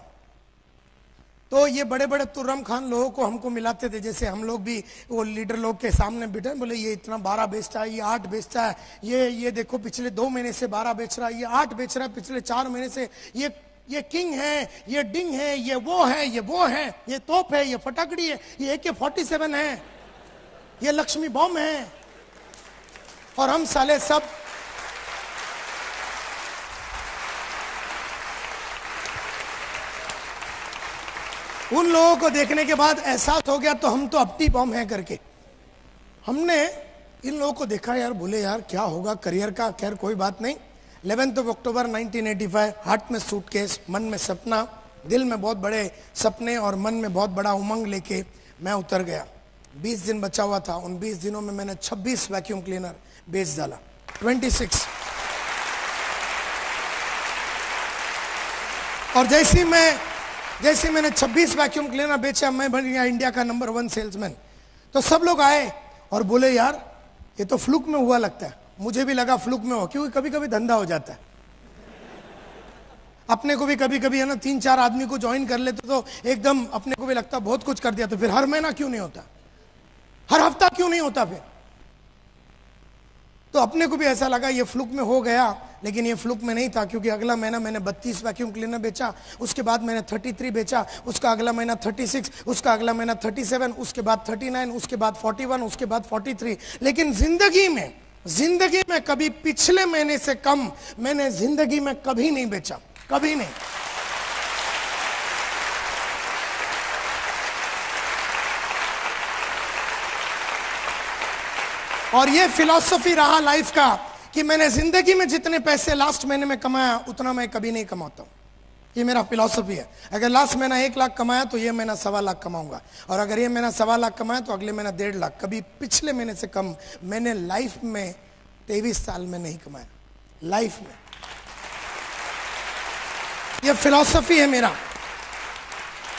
तो ये बड़े बड़े तुर्रम खान लोगों को हमको मिलाते थे, जैसे हम लोग भी वो लीडर लोग के सामने बैठे, बोले ये इतना 12 बेचता है, ये 8 बेचता है, ये देखो पिछले 2 महीने से 12 बेच रहा है, ये 8 बेच रहा है पिछले 4 महीने से, ये किंग है, ये डिंग है, ये वो है, ये वो है, ये तोप है, ये फटाकड़ी है, ये AK-47 है, ये लक्ष्मी बॉम्ब है। और हम साले सब उन लोगों को देखने के बाद एहसास हो गया तो हम तो अपटी बॉम्ब हैं करके। हमने इन लोगों को देखा यार, बोले यार क्या होगा करियर का। खैर कोई बात नहीं। 11 अक्टूबर 1985, हार्ट में सूटकेस, मन में सपना, दिल में बहुत बड़े सपने और मन में बहुत बड़ा उमंग लेके मैं उतर गया। 20 दिन बचा हुआ था। उन 20 दिनों में मैंने 26 वैक्यूम क्लीनर बेच डाला। 26। और जैसे मैंने 26 वैक्यूम क्लीनर बेचा, मैं बन गया इंडिया का नंबर 1 सेल्समैन। तो सब लोग आए और बोले यार ये तो फ्लूक में हुआ लगता है। मुझे भी लगा फ्लूक में हो, क्योंकि कभी कभी धंधा हो जाता है। अपने को भी कभी कभी है ना, 3-4 आदमी को ज्वाइन कर लेते तो एकदम अपने को भी लगता बहुत कुछ कर दिया। तो फिर हर महीना क्यों नहीं होता, हर हफ्ता क्यों नहीं होता फिर। तो अपने को भी ऐसा लगा ये फ्लूक में हो गया, लेकिन ये फ्लूक में नहीं था, क्योंकि अगला महीना मैंने 32 वैक्यूम क्लीनर बेचा, उसके बाद मैंने 33 बेचा, उसका अगला महीना 36, उसका अगला महीना 37, उसके बाद 39, उसके बाद 41, उसके बाद 43। लेकिन जिंदगी में कभी पिछले महीने से कम मैंने जिंदगी में कभी नहीं बेचा, कभी नहीं। और ये फिलॉसफी रहा लाइफ का कि मैंने जिंदगी में जितने पैसे लास्ट महीने में कमाया उतना मैं कभी नहीं कमाता हूं। ये मेरा फिलॉसफी है। अगर लास्ट महीना 1 लाख कमाया तो ये महीना 1.25 लाख कमाऊंगा, और अगर ये महीना 1.25 लाख कमाया तो अगले महीना 1.5 लाख। कभी पिछले महीने से कम मैंने लाइफ में 23 साल में नहीं कमाया, लाइफ में। ये फिलॉसफी है मेरा।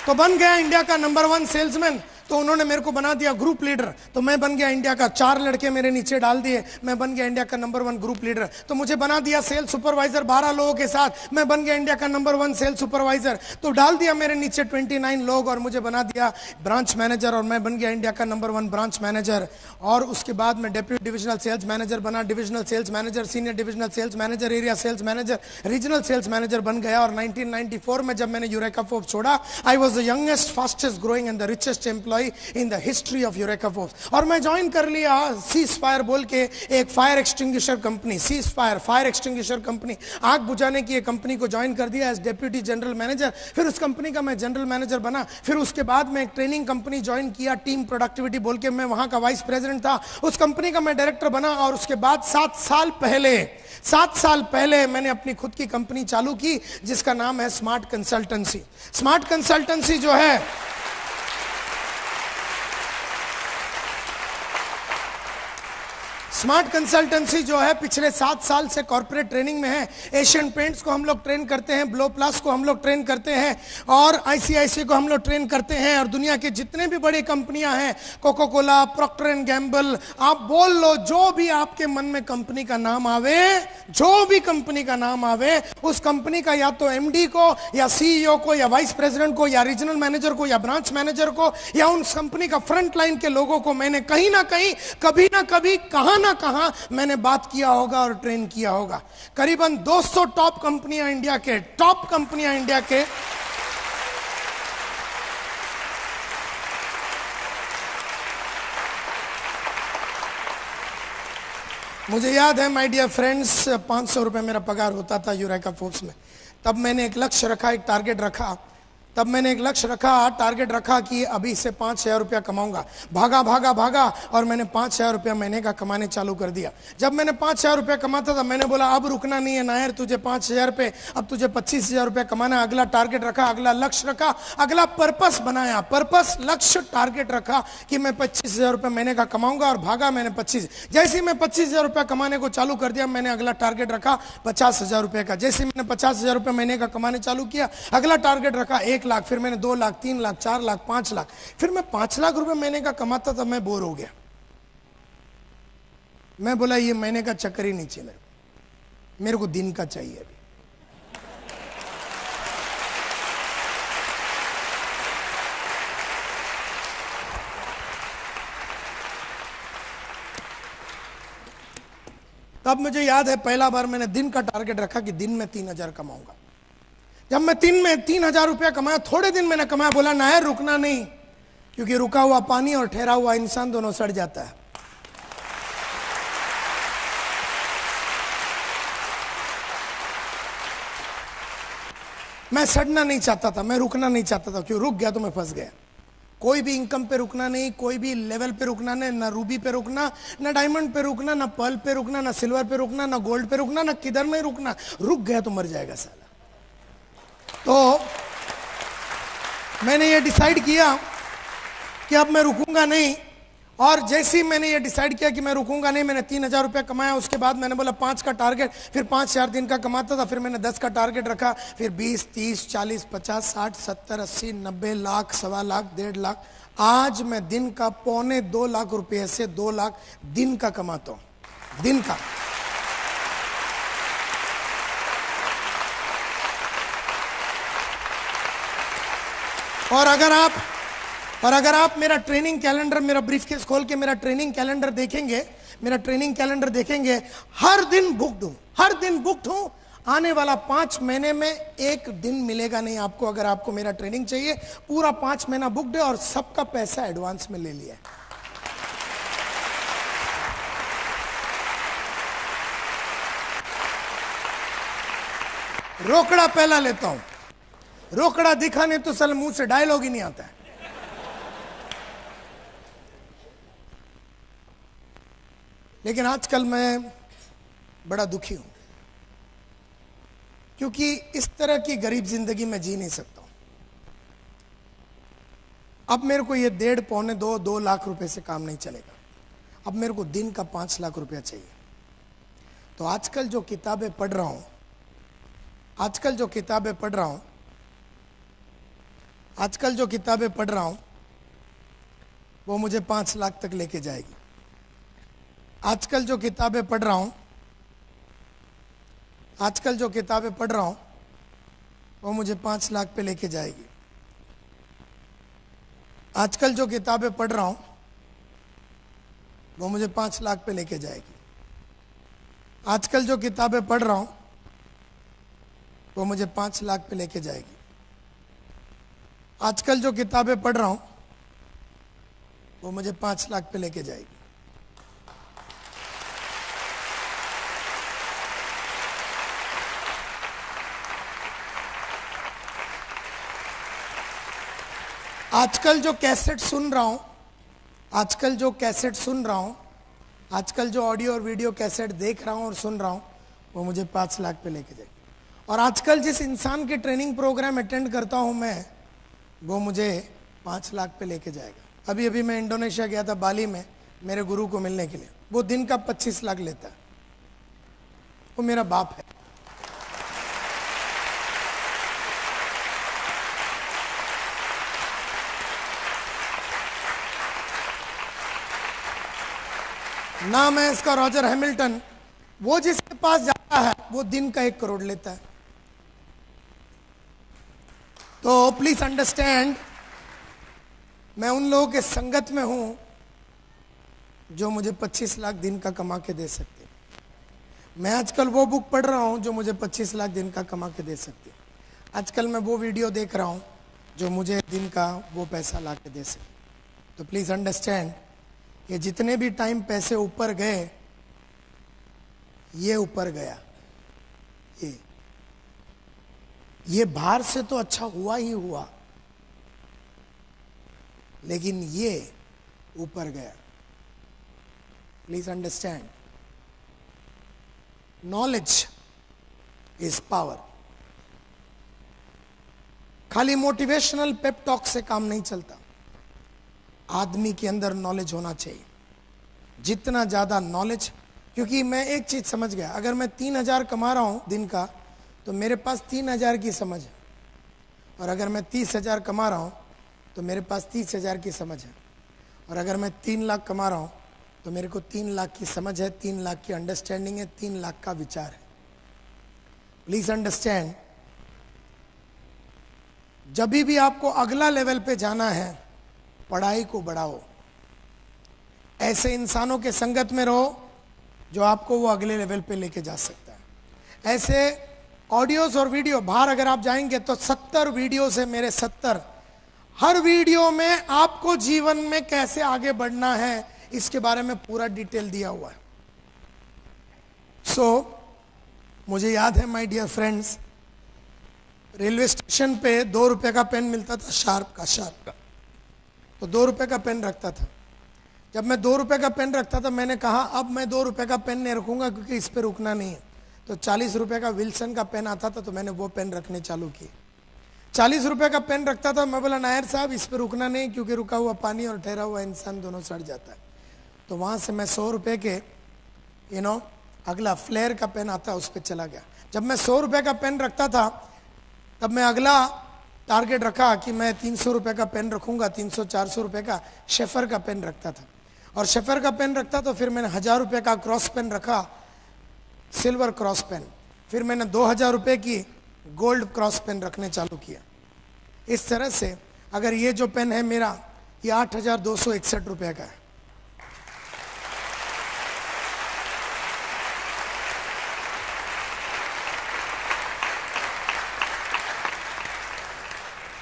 तो बन गया इंडिया का नंबर 1 सेल्समैन। तो उन्होंने मेरे को बना दिया ग्रुप लीडर, तो मैं बन गया इंडिया का। 4 लड़के मेरे नीचे डाल दिए, मैं बन गया इंडिया का नंबर 1 ग्रुप लीडर। तो मुझे बना दिया सेल्स सुपरवाइजर 12 लोगों के साथ, मैं बन गया इंडिया का नंबर 1 सेल्स सुपरवाइजर। तो डाल दिया मेरे नीचे 29 लोग और मुझे बना दिया ब्रांच मैनेजर, और मैं बन गया इंडिया का नंबर 1 ब्रांच मैनेजर। और उसके बाद मैं डेप्यूटी डिविजनल सेल्स मैनेजर बना, divisional sales manager, senior divisional sales manager, area sales manager, regional sales manager बन गया। और 1994 में जब मैंने यूरेका फोर्ब्स छोड़ा, I was the youngest, fastest growing and the richest employ in the history of Eureka Forbes. और मैं ज्वाइन कर लिया सीज फायर बोल के एक fire extinguisher company, cease fire extinguisher company, आग बुझाने की एक कंपनी को ज्वाइन कर दिया एज डेप्यूटी जनरल मैनेजर। फिर उस कंपनी का मैं जनरल मैनेजर बना। फिर उसके बाद मैं एक ट्रेनिंग कंपनी ज्वाइन किया, टीम प्रोडक्टिविटी बोल के, मैं वहां का वाइस प्रेसिडेंट था। उस कंपनी का मैं डायरेक्टर बना। और उसके बाद 7 साल पहले मैंने अपनी खुद की कंपनी चालू की जिसका नाम है स्मार्ट कंसल्टेंसी। स्मार्ट कंसल्टेंसी जो है, स्मार्ट कंसल्टेंसी जो है पिछले 7 साल से कॉर्पोरेट ट्रेनिंग में है। एशियन पेंट्स को हम लोग ट्रेन करते हैं, ब्लो प्लस को हम लोग ट्रेन करते हैं और आईसीआईसी को हम लोग ट्रेन करते हैं। और दुनिया के जितने भी बड़ी कंपनियां हैं, Coca Cola, Procter and Gamble, आप बोल लो, जो भी आपके मन में कंपनी का नाम आवे, जो भी कंपनी का नाम आवे, उस कंपनी का या तो एमडी को या सीईओ को या वाइस प्रेसिडेंट को या रीजनल मैनेजर को या ब्रांच मैनेजर को या उन कंपनी का फ्रंट लाइन के लोगों को मैंने कहीं ना कहीं, कभी ना कभी, कहां ना कहां मैंने बात किया होगा और ट्रेन किया होगा। करीबन 200 टॉप कंपनियां इंडिया के, टॉप कंपनियां इंडिया के मुझे याद है माय डियर फ्रेंड्स, 500 रुपए मेरा पगार होता था यूरेका फोर्ब्स में। तब मैंने एक लक्ष्य रखा, एक टारगेट रखा। तब मैंने एक लक्ष्य रखा, टारगेट रखा कि अभी से 5,000 रुपया कमाऊंगा। भागा भागा भागा और मैंने 5,000 रुपया महीने का कमाने चालू कर दिया। जब मैंने 5,000 रुपया कमाता था, मैंने बोला अब रुकना नहीं है नायर, तुझे 5,000 पे, अब तुझे 25,000 रुपया कमाना। अगला टारगेट रखा, अगला लक्ष्य रखा, अगला पर्पस बनाया, पर्पस, लक्ष्य, टारगेट रखा कि मैं 25,000 रुपया महीने का कमाऊंगा और भागा मैंने 25। जैसे ही मैं 25,000 रुपया कमाने को चालू कर दिया, मैंने अगला टारगेट रखा 50,000 रुपये का। जैसे मैंने 50,000 रुपये महीने का कमाने चालू किया, अगला टारगेट रखा 1 लाख, फिर मैंने 2 लाख, 3 लाख, 4 लाख, 5 लाख, फिर मैं 5 लाख रुपए महीने का कमाता था। मैं बोर हो गया। मैं बोला ये महीने का चक्कर ही नहीं चाहिए मेरे को दिन का चाहिए अभी। तब मुझे याद है पहला बार मैंने दिन का टारगेट रखा कि दिन में 3,000 कमाऊंगा। जब मैं 3,000 रुपया कमाया, थोड़े दिन मैंने कमाया, बोला नायर रुकना नहीं, क्योंकि रुका हुआ पानी और ठहरा हुआ इंसान दोनों सड़ जाता है। मैं सड़ना नहीं चाहता था, मैं रुकना नहीं चाहता था, क्यों रुक गया तो मैं फंस गया। कोई भी इनकम पे रुकना नहीं, कोई भी लेवल पे रुकना नहीं, ना रूबी पे रुकना, ना डायमंड पे रुकना, ना पर्ल पे रुकना, ना सिल्वर पे रुकना, ना गोल्ड पे रुकना, ना किधर में रुकना। रुक गया तो मर जाएगा साला। तो मैंने ये डिसाइड किया कि अब मैं रुकूंगा नहीं। और जैसे ही मैंने ये डिसाइड किया कि मैं रुकूंगा नहीं, मैंने 3,000 रुपया कमाया। उसके बाद मैंने बोला 5 का टारगेट, फिर 5,000 दिन का कमाता था, फिर मैंने 10 का टारगेट रखा, फिर 20, 30, 40, 50, 60, 70, 80, 90 लाख, 1.25 लाख, 1.5 लाख। आज मैं दिन का 2.25 लाख रुपये से 2 लाख दिन का कमाता हूं, दिन का। और अगर आप मेरा ट्रेनिंग कैलेंडर, मेरा ब्रीफकेस खोल के मेरा ट्रेनिंग कैलेंडर देखेंगे, हर दिन बुक्ड हूं, हर दिन बुक्ड हूं। आने वाला 5 महीने में एक दिन मिलेगा नहीं आपको, अगर आपको मेरा ट्रेनिंग चाहिए। पूरा 5 महीना बुक्ड है और सबका पैसा एडवांस में ले लिया है। रोकड़ा पहला लेता हूं, रोकड़ा दिखाने तो सल मुंह से डायलॉग ही नहीं आता है। लेकिन आजकल मैं बड़ा दुखी हूं, क्योंकि इस तरह की गरीब जिंदगी में जी नहीं सकता हूं। अब मेरे को ये 1.5, 1.25, 2 लाख रुपए से काम नहीं चलेगा। अब मेरे को दिन का 5 लाख रुपया चाहिए। तो आजकल जो किताबें पढ़ रहा हूं, आजकल जो किताबें पढ़ रहा हूं वो मुझे 5 लाख तक लेके जाएगी। आजकल जो किताबें पढ़ रहा हूं वो मुझे 5 लाख पे लेके जाएगी। आजकल जो किताबें पढ़ रहा हूं वो मुझे 5 लाख पे लेके जाएगी। आजकल जो किताबें पढ़ रहा हूं वो मुझे 5 लाख पे लेके जाएगी। आजकल जो किताबें पढ़ रहा हूं वो मुझे 5 लाख पे लेके जाएगी। आजकल जो कैसेट सुन रहा हूं, आजकल जो ऑडियो और वीडियो कैसेट देख रहा हूं और सुन रहा हूं वो मुझे 5 लाख पे लेके जाएगी। और आजकल जिस इंसान के ट्रेनिंग प्रोग्राम अटेंड करता हूं मैं, वो मुझे 5 लाख पे लेके जाएगा। अभी मैं इंडोनेशिया गया था, बाली में मेरे गुरु को मिलने के लिए। वो दिन का 25 लाख लेता है। वो मेरा बाप है। नाम है इसका रॉजर हैमिल्टन। वो जिसके पास जाता है वो दिन का 1 करोड़ लेता है। तो प्लीज अंडरस्टैंड, मैं उन लोगों के संगत में हूं जो मुझे 25 लाख दिन का कमा के दे सकते। मैं आजकल वो बुक पढ़ रहा हूं जो मुझे 25 लाख दिन का कमा के दे सकती। आजकल मैं वो वीडियो देख रहा हूं जो मुझे दिन का वो पैसा ला के दे सके। तो प्लीज अंडरस्टैंड, ये जितने भी टाइम पैसे ऊपर गए, ये ऊपर गया। ये बाहर से तो अच्छा हुआ ही हुआ, लेकिन ये ऊपर गया। Please understand, knowledge is power. खाली मोटिवेशनल पेप टॉक से काम नहीं चलता। आदमी के अंदर नॉलेज होना चाहिए, जितना ज्यादा नॉलेज। क्योंकि मैं एक चीज समझ गया, अगर मैं 3,000 कमा रहा हूं दिन का, तो मेरे पास 3,000 की समझ है। और अगर मैं 30,000 कमा रहा हूं तो मेरे पास 30,000 की समझ है। और अगर मैं 3 लाख कमा रहा हूं तो मेरे को 3 लाख की समझ है, 3 लाख की अंडरस्टैंडिंग है, 3 लाख का विचार है। प्लीज अंडरस्टैंड, जब भी आपको अगला लेवल पे जाना है, पढ़ाई को बढ़ाओ। ऐसे इंसानों के संगत में रहो जो आपको वो अगले लेवल पे लेके जा सकता है। ऐसे ऑडियोज और वीडियो, बाहर अगर आप जाएंगे तो 70 वीडियो है मेरे, 70। हर वीडियो में आपको जीवन में कैसे आगे बढ़ना है इसके बारे में पूरा डिटेल दिया हुआ है। मुझे याद है my dear friends, railway station पे 2 रुपए का पेन मिलता था, शार्प का। तो 2 रुपए का पेन रखता था। जब मैं 2 रुपए का पेन रखता था, मैंने कहा अब मैं 2 रुपए का पेन नहीं रखूंगा क्योंकि इस पे रुकना नहीं है। तो 40 रुपए का विल्सन का पेन आता था, तो मैंने वो पेन रखने चालू किए। 40 रुपए का पेन रखता था, मैं बोला नायर साहब इस पे रुकना नहीं, क्योंकि रुका हुआ पानी और ठहरा हुआ इंसान दोनों सड़ जाता है। तो वहां से मैं 100 रुपए के अगला फ्लेयर का पेन आता है उस पर चला गया। जब मैं 100 रुपए का पेन रखता था, तब मैं अगला टारगेट रखा कि मैं 300 रुपए का पेन रखूंगा, 300-400 रुपए का शेफर का पेन रखता था। और शेफर का पेन रखता तो फिर मैंने 1000 रुपए का क्रॉस पेन रखा, सिल्वर क्रॉस पेन। फिर मैंने 2000 रुपए की गोल्ड क्रॉस पेन रखने चालू किया। इस तरह से अगर ये जो पेन है मेरा, ये 8,261 रुपए का है।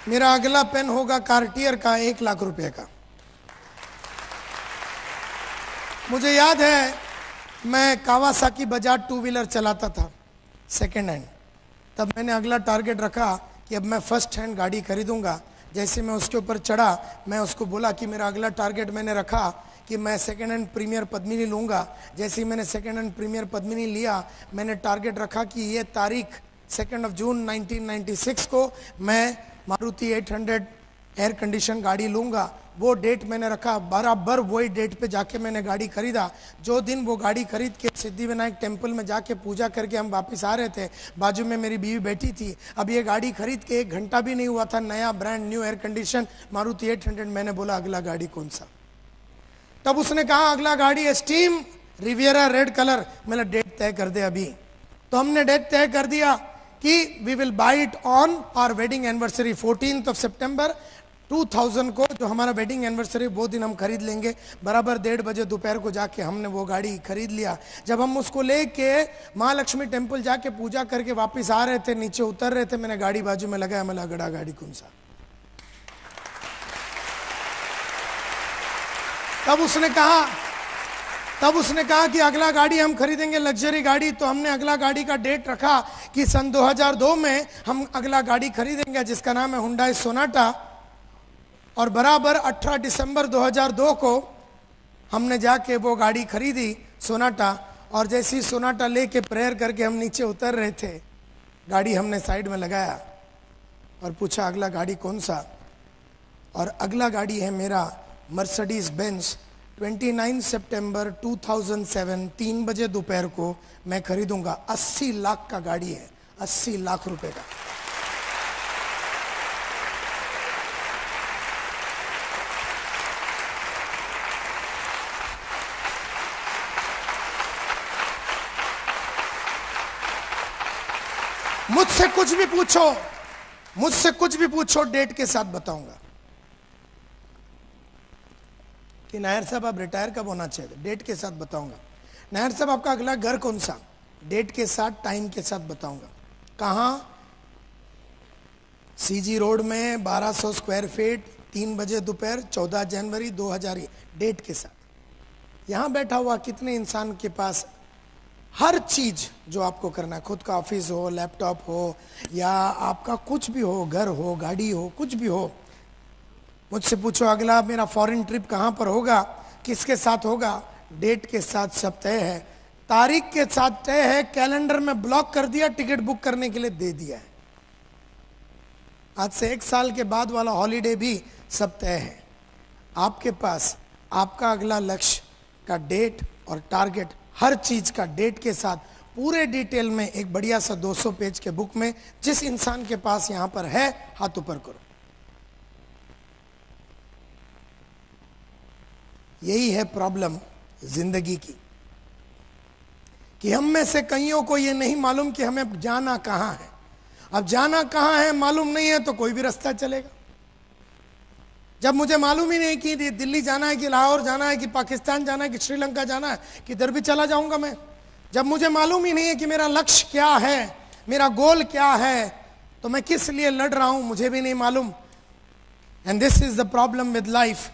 मेरा अगला पेन होगा कार्टियर का 1 लाख रुपए का। मुझे याद है मैं कावासाकी बजाज 2 व्हीलर चलाता था सेकेंड हैंड। तब मैंने अगला टारगेट रखा कि अब मैं फर्स्ट हैंड गाड़ी खरीदूंगा। जैसे मैं उसके ऊपर चढ़ा, मैं उसको बोला कि मेरा अगला टारगेट मैंने रखा कि मैं सेकेंड हैंड प्रीमियर पद्मिनी लूंगा। जैसे ही मैंने सेकेंड हैंड प्रीमियर पद्मिनी लिया, मैंने टारगेट रखा कि ये तारीख 2 जून 1996 को मैं मारुति 800 एयर कंडीशन गाड़ी लूंगा। वो डेट मैंने रखा, बराबर वही डेट पे जाके मैंने गाड़ी खरीदा। जो दिन वो गाड़ी खरीद के सिद्धिविनायक टेम्पल में जाके पूजा करके हम वापस आ रहे थे, बाजू में मेरी बीवी बैठी थी। अब ये गाड़ी खरीद के 1 घंटा भी नहीं हुआ था, नया brand new air condition Maruti 800। मैंने बोला अगला गाड़ी कौन सा? तब उसने कहा अगला गाड़ी स्टीम रिवियरा रेड कलर। मैंने डेट तय कर दे अभी। तो हमने डेट तय कर दिया कि we will buy it on our wedding anniversary 14 सितंबर 2000 को, जो हमारा वेडिंग एनिवर्सरी वो दिन हम खरीद लेंगे। बराबर 1:30 बजे दोपहर को जाके हमने वो गाड़ी खरीद लिया। जब हम उसको लेके महालक्ष्मी टेम्पल जाके पूजा करके वापस आ रहे थे, नीचे उतर रहे थे, मैंने गाड़ी बाजू में लगाया। मैं अगला गाड़ी कौन सा? तब उसने कहा कि अगला गाड़ी हम खरीदेंगे लग्जरी गाड़ी। तो हमने अगला गाड़ी का डेट रखा कि सन 2002 में हम अगला गाड़ी खरीदेंगे, जिसका नाम है हुंडई सोनाटा। और बराबर 18 दिसंबर 2002 को हमने जाके वो गाड़ी खरीदी सोनाटा। और जैसे ही सोनाटा लेके प्रेयर करके हम नीचे उतर रहे थे, गाड़ी हमने साइड में लगाया और पूछा अगला गाड़ी कौन सा? और अगला गाड़ी है मेरा मर्सिडीज बेंज 29 सितंबर 2007 3 बजे दोपहर को मैं खरीदूंगा। 80 लाख का गाड़ी है, 80 लाख रुपए का। मुझसे कुछ भी पूछो, मुझसे कुछ भी पूछो, डेट के साथ बताऊंगा कि नायर साहब आप रिटायर कब होना चाहिए, डेट के साथ बताऊंगा। नायर साहब आपका अगला घर कौन सा, डेट के साथ, टाइम के साथ बताऊंगा। कहां, सीजी रोड में 1200 स्क्वायर फीट, 3 बजे दोपहर, 14 जनवरी 2000, डेट के साथ। यहां बैठा हुआ कितने इंसान के पास हर चीज जो आपको करना है, खुद का ऑफिस हो, लैपटॉप हो, या आपका कुछ भी हो, घर हो, गाड़ी हो, कुछ भी हो, मुझसे पूछो अगला मेरा फॉरेन ट्रिप कहां पर होगा, किसके साथ होगा, डेट के साथ सब तय है, तारीख के साथ तय है, कैलेंडर में ब्लॉक कर दिया, टिकट बुक करने के लिए दे दिया है। आज से 1 साल के बाद वाला हॉलीडे भी सब तय है। आपके पास आपका अगला लक्ष्य का डेट और टारगेट, हर चीज का डेट के साथ पूरे डिटेल में एक बढ़िया सा 200 पेज के बुक में, जिस इंसान के पास यहां पर है हाथ ऊपर करो। यही है प्रॉब्लम जिंदगी की, कि हम में से कईयों को यह नहीं मालूम कि हमें जाना कहां है। अब जाना कहां है मालूम नहीं है तो कोई भी रास्ता चलेगा। जब मुझे मालूम ही नहीं कि दिल्ली जाना है, कि लाहौर जाना है, कि पाकिस्तान जाना है, कि श्रीलंका जाना है, किधर भी चला जाऊंगा मैं। जब मुझे मालूम ही नहीं है कि मेरा लक्ष्य क्या है, मेरा गोल क्या है, तो मैं किस लिए लड़ रहा हूं मुझे भी नहीं मालूम। And this is the problem with life,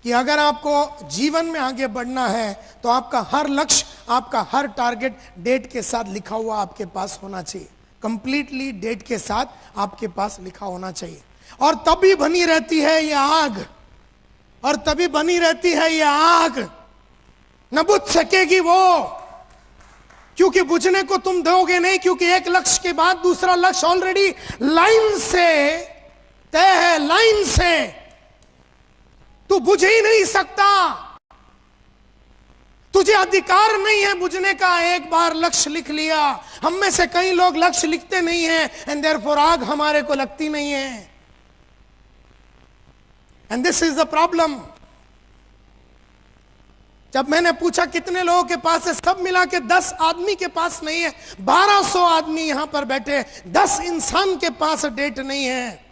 कि अगर आपको जीवन में आगे बढ़ना है तो आपका हर लक्ष्य, आपका हर टारगेट डेट के साथ लिखा हुआ आपके पास होना चाहिए, कंप्लीटली डेट के साथ आपके पास लिखा होना चाहिए। और तभी बनी रहती है ये आग, और तभी बनी रहती है ये आग, न बुझ सकेगी वो, क्योंकि बुझने को तुम दोगे नहीं, क्योंकि एक लक्ष्य के बाद दूसरा लक्ष्य ऑलरेडी लाइन से तय है, लाइन से तू बुझ ही नहीं सकता, तुझे अधिकार नहीं है बुझने का। एक बार लक्ष्य लिख लिया, हम में से कई लोग लक्ष्य लिखते नहीं हैं, एंड देयरफॉर आग हमारे को लगती नहीं है। And this is the problem. जब मैंने पूछा कितने लोगों के पास है, सब मिला के 10 आदमी के पास नहीं है। 1200 आदमी यहां पर बैठे, 10 इंसान के पास डेट नहीं है।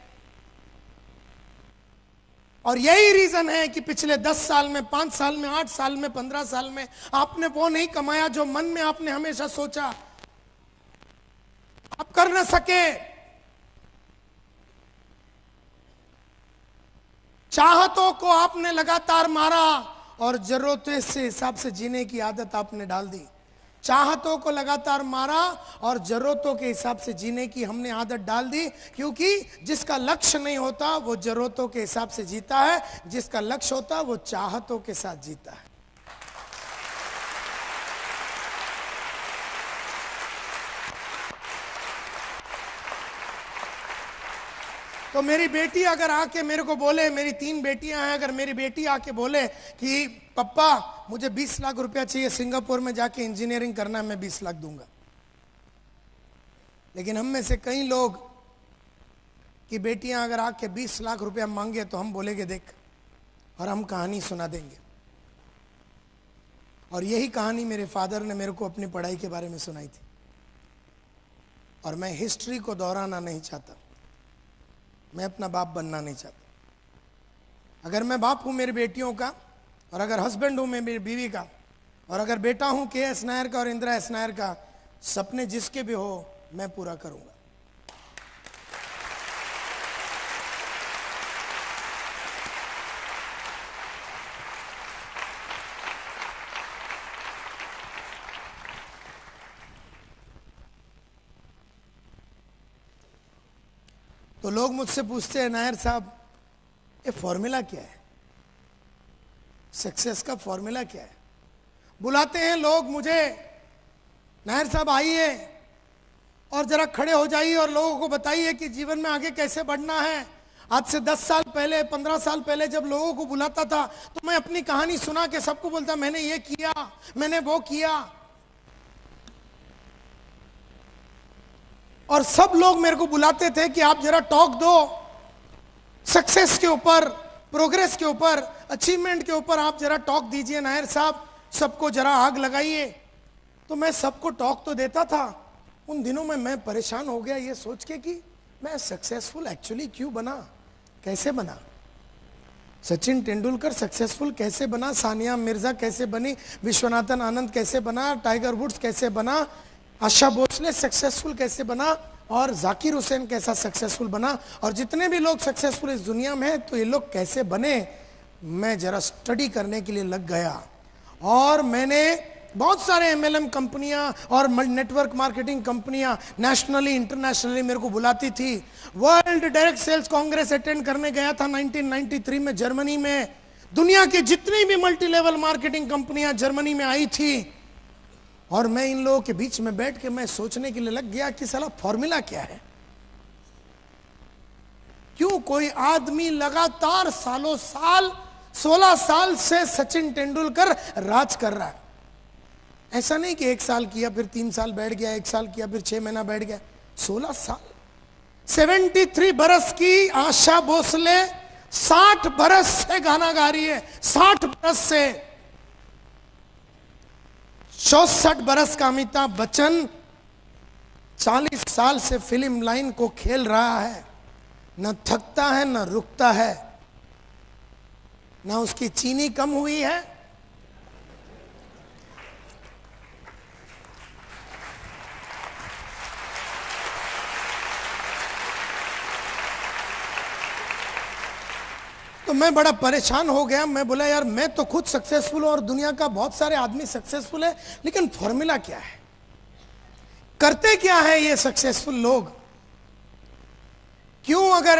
और यही रीजन है कि पिछले 10 साल में, 5 साल में, 8 साल में, 15 साल में आपने वो नहीं कमाया जो मन में आपने हमेशा सोचा आप कर न सके। चाहतों को आपने लगातार मारा और जरूरतों से हिसाब से जीने की आदत आपने डाल दी। चाहतों को लगातार मारा और जरूरतों के हिसाब से जीने की हमने आदत डाल दी, क्योंकि जिसका लक्ष्य नहीं होता वो जरूरतों के हिसाब से जीता है, जिसका लक्ष्य होता वो चाहतों के साथ जीता है। तो मेरी बेटी अगर आके मेरे को बोले, मेरी 3 बेटियां हैं, अगर मेरी बेटी आके बोले कि पप्पा मुझे 20 लाख रुपया चाहिए, सिंगापुर में जाके इंजीनियरिंग करना है, मैं 20 लाख दूंगा। लेकिन हम में से कई लोग की बेटियां अगर आके 20 लाख रुपया मांगे तो हम बोलेंगे देख, और हम कहानी सुना देंगे। और यही कहानी मेरे फादर ने मेरे को अपनी पढ़ाई के बारे में सुनाई थी। और मैं हिस्ट्री को दोहराना नहीं चाहता, मैं अपना बाप बनना नहीं चाहता। अगर मैं बाप हूं मेरी बेटियों का, और अगर हस्बैंड हूं मैं मेरी बीवी का, और अगर बेटा हूं के.एस. नायर का और इंदिरा एस. नायर का, सपने जिसके भी हो मैं पूरा करूंगा। तो लोग मुझसे पूछते हैं नायर साहब ये फॉर्मूला क्या है, सक्सेस का फॉर्मूला क्या है। बुलाते हैं लोग मुझे, नायर साहब आइए और जरा खड़े हो जाइए और लोगों को बताइए कि जीवन में आगे कैसे बढ़ना है। आज से 10 साल पहले, 15 साल पहले जब लोगों को बुलाता था तो मैं अपनी कहानी सुना के सबको बोलता मैंने ये किया, मैंने वो किया, और सब लोग मेरे को बुलाते थे कि आप जरा टॉक दो सक्सेस के ऊपर, प्रोग्रेस के ऊपर, अचीवमेंट के ऊपर आप जरा टॉक दीजिए नायर साहब, सबको जरा आग लगाइए। तो मैं सबको टॉक तो देता था। उन दिनों में मैं परेशान हो गया ये सोच के कि मैं सक्सेसफुल एक्चुअली क्यों बना, कैसे बना। सचिन तेंदुलकर सक्सेसफुल कैसे बना, सानिया मिर्जा कैसे बनी, विश्वनाथन आनंद कैसे बना, टाइगर वुड्स कैसे बना, आशा भोसले सक्सेसफुल कैसे बना, और जाकिर हुसैन कैसा सक्सेसफुल बना, और जितने भी लोग सक्सेसफुल इस दुनिया में हैं तो ये लोग कैसे बने। मैं जरा स्टडी करने के लिए लग गया और मैंने बहुत सारे एमएलएम कंपनियां और नेटवर्क मार्केटिंग कंपनियां नेशनली इंटरनेशनली मेरे को बुलाती थी। World direct sales congress attend करने गया था 1993 में जर्मनी में। दुनिया की जितनी भी मल्टी लेवल मार्केटिंग कंपनियां जर्मनी में आई थी, और मैं इन लोगों के बीच में बैठ के मैं सोचने के लिए लग गया कि साला फॉर्मूला क्या है। क्यों कोई आदमी लगातार सालों साल 16 साल से सचिन तेंदुलकर राज कर रहा है। ऐसा नहीं कि 1 साल किया फिर 3 साल बैठ गया, 1 साल किया फिर 6 महीना बैठ गया, 16 साल। 73 बरस की आशा भोसले 60 बरस से गाना गा रही है, 60 बरस से। 64 बरस का अमिताभ बच्चन 40 साल से फिल्म लाइन को खेल रहा है, न थकता है न रुकता है, न उसकी चीनी कम हुई है, तो मैं बड़ा परेशान हो गया। मैं बोला यार मैं तो खुद सक्सेसफुल हूं और दुनिया का बहुत सारे आदमी सक्सेसफुल है, लेकिन फॉर्मूला क्या है, करते क्या है ये सक्सेसफुल लोग। क्यों अगर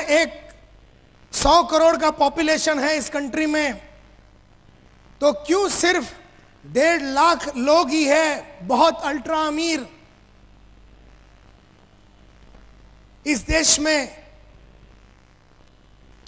100 करोड़ का पॉपुलेशन है इस कंट्री में, तो क्यों सिर्फ 1.5 लाख लोग ही है बहुत अल्ट्रा अमीर इस देश में।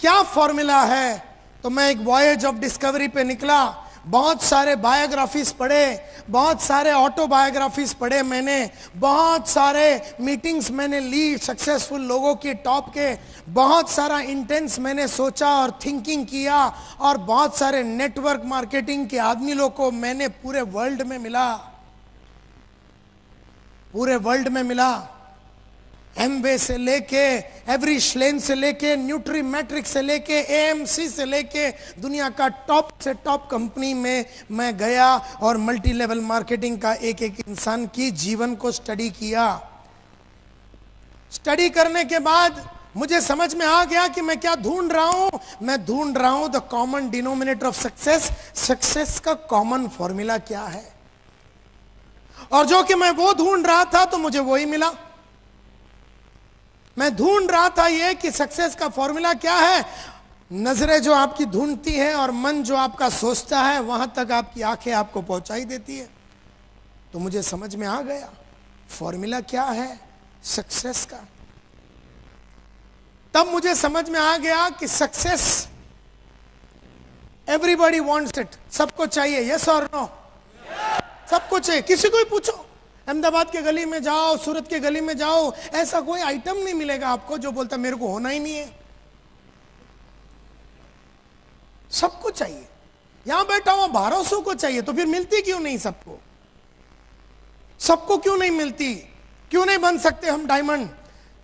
क्या फॉर्मूला है। तो मैं एक वॉयेज ऑफ डिस्कवरी पे निकला, बहुत सारे बायोग्राफीज पढ़े, बहुत सारे ऑटोबायोग्राफीज पढ़े मैंने, बहुत सारे मीटिंग्स मैंने ली सक्सेसफुल लोगों की टॉप के, बहुत सारा इंटेंस मैंने सोचा और थिंकिंग किया, और बहुत सारे नेटवर्क मार्केटिंग के आदमी लोग को मैंने पूरे वर्ल्ड में मिला, पूरे वर्ल्ड में मिला। एमवे से लेके, एवरी श्लेन से लेके, न्यूट्री मैट्रिक से लेके, एएमसी से लेके, दुनिया का टॉप से टॉप कंपनी में मैं गया और मल्टी लेवल मार्केटिंग का एक एक इंसान की जीवन को स्टडी किया। स्टडी करने के बाद मुझे समझ में आ गया कि मैं क्या ढूंढ रहा हूं। मैं ढूंढ रहा हूं the common denominator of success. Success का कॉमन फॉर्मूला क्या है, और जो कि मैं वो ढूंढ रहा था तो मुझे वही मिला। मैं ढूंढ रहा था ये कि सक्सेस का फॉर्मूला क्या है। नजरें जो आपकी ढूंढती हैं और मन जो आपका सोचता है, वहां तक आपकी आंखें आपको पहुंचाई देती है। तो मुझे समझ में आ गया फॉर्मूला क्या है सक्सेस का। तब मुझे समझ में आ गया कि सक्सेस एवरीबॉडी वांट्स इट, सबको चाहिए, यस और नो, सबको चाहिए। किसी को भी पूछो, अहमदाबाद के गली में जाओ, सूरत के गली में जाओ, ऐसा कोई आइटम नहीं मिलेगा आपको जो बोलता मेरे को होना ही नहीं है। सबको चाहिए। यहां बैठा हुआ 1200 को चाहिए, तो फिर मिलती क्यों नहीं सबको? सबको क्यों नहीं मिलती? क्यों नहीं बन सकते हम डायमंड?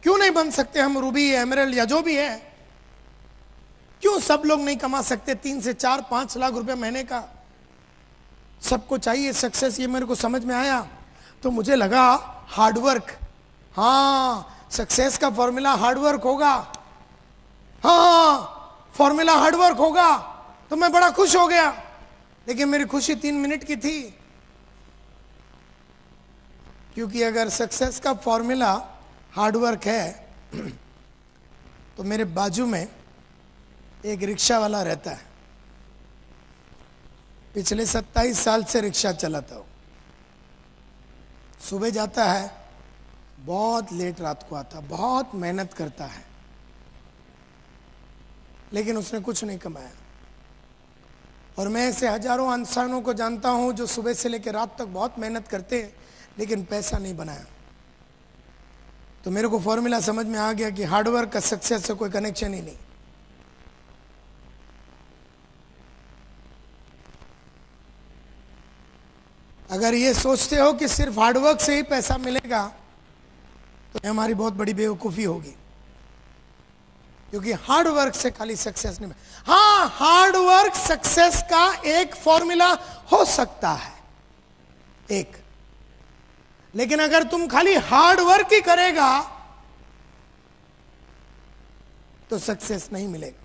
क्यों नहीं बन सकते हम रूबी, एमरल्ड या जो भी है? क्यों सब लोग नहीं कमा सकते 3 से 4, 5 लाख रुपए महीने का? सबको चाहिए सक्सेस, ये मेरे को समझ में आया। तो मुझे लगा हार्डवर्क, हाँ सक्सेस का फॉर्मूला हार्डवर्क होगा, हाँ फॉर्मूला हार्डवर्क होगा। तो मैं बड़ा खुश हो गया, लेकिन मेरी खुशी 3 मिनट की थी, क्योंकि अगर सक्सेस का फॉर्मूला हार्डवर्क है तो मेरे बाजू में एक रिक्शा वाला रहता है, पिछले 27 साल से रिक्शा चलाता हूं। सुबह जाता है, बहुत लेट रात को आता, बहुत मेहनत करता है, लेकिन उसने कुछ नहीं कमाया। और मैं ऐसे हजारों इंसानों को जानता हूं जो सुबह से लेकर रात तक बहुत मेहनत करते हैं लेकिन पैसा नहीं बनाया। तो मेरे को फॉर्मूला समझ में आ गया कि हार्डवर्क का सक्सेस से कोई कनेक्शन ही नहीं। अगर ये सोचते हो कि सिर्फ हार्डवर्क से ही पैसा मिलेगा तो हमारी बहुत बड़ी बेवकूफी होगी, क्योंकि हार्डवर्क से खाली सक्सेस नहीं मिलेगा। हाँ, हार्डवर्क सक्सेस का एक फॉर्मूला हो सकता है एक, लेकिन अगर तुम खाली हार्डवर्क ही करेगा तो सक्सेस नहीं मिलेगा।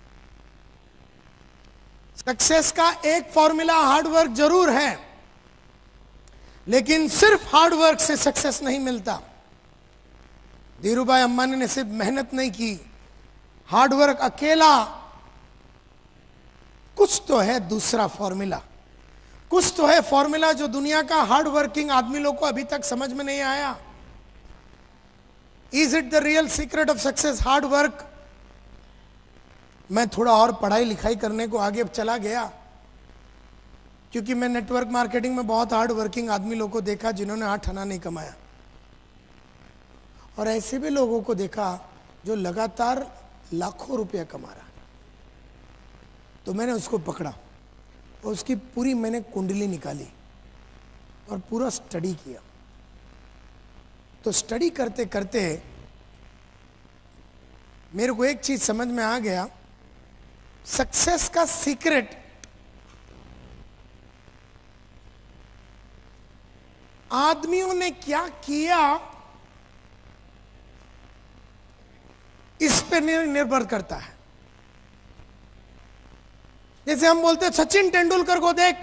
सक्सेस का एक फॉर्मूला हार्डवर्क जरूर है, लेकिन सिर्फ हार्डवर्क से सक्सेस नहीं मिलता। धीरूभाई अंबानी ने सिर्फ मेहनत नहीं की, हार्डवर्क अकेला, कुछ तो है दूसरा फॉर्मूला, कुछ तो है फॉर्मूला जो दुनिया का हार्ड वर्किंग आदमी लोग को अभी तक समझ में नहीं आया। Is it the real secret of success hard work? मैं थोड़ा और पढ़ाई लिखाई करने को आगे चला गया, क्योंकि मैं नेटवर्क मार्केटिंग में बहुत हार्ड वर्किंग आदमी लोगों को देखा जिन्होंने 8 आना नहीं कमाया, और ऐसे भी लोगों को देखा जो लगातार लाखों रुपया कमा रहा। तो मैंने उसको पकड़ा और उसकी पूरी मैंने कुंडली निकाली और पूरा स्टडी किया। तो स्टडी करते करते मेरे को एक चीज समझ में आ गया, सक्सेस का सीक्रेट आदमियों ने क्या किया इस पे निर्भर करता है। जैसे हम बोलते हैं सचिन तेंदुलकर को देख,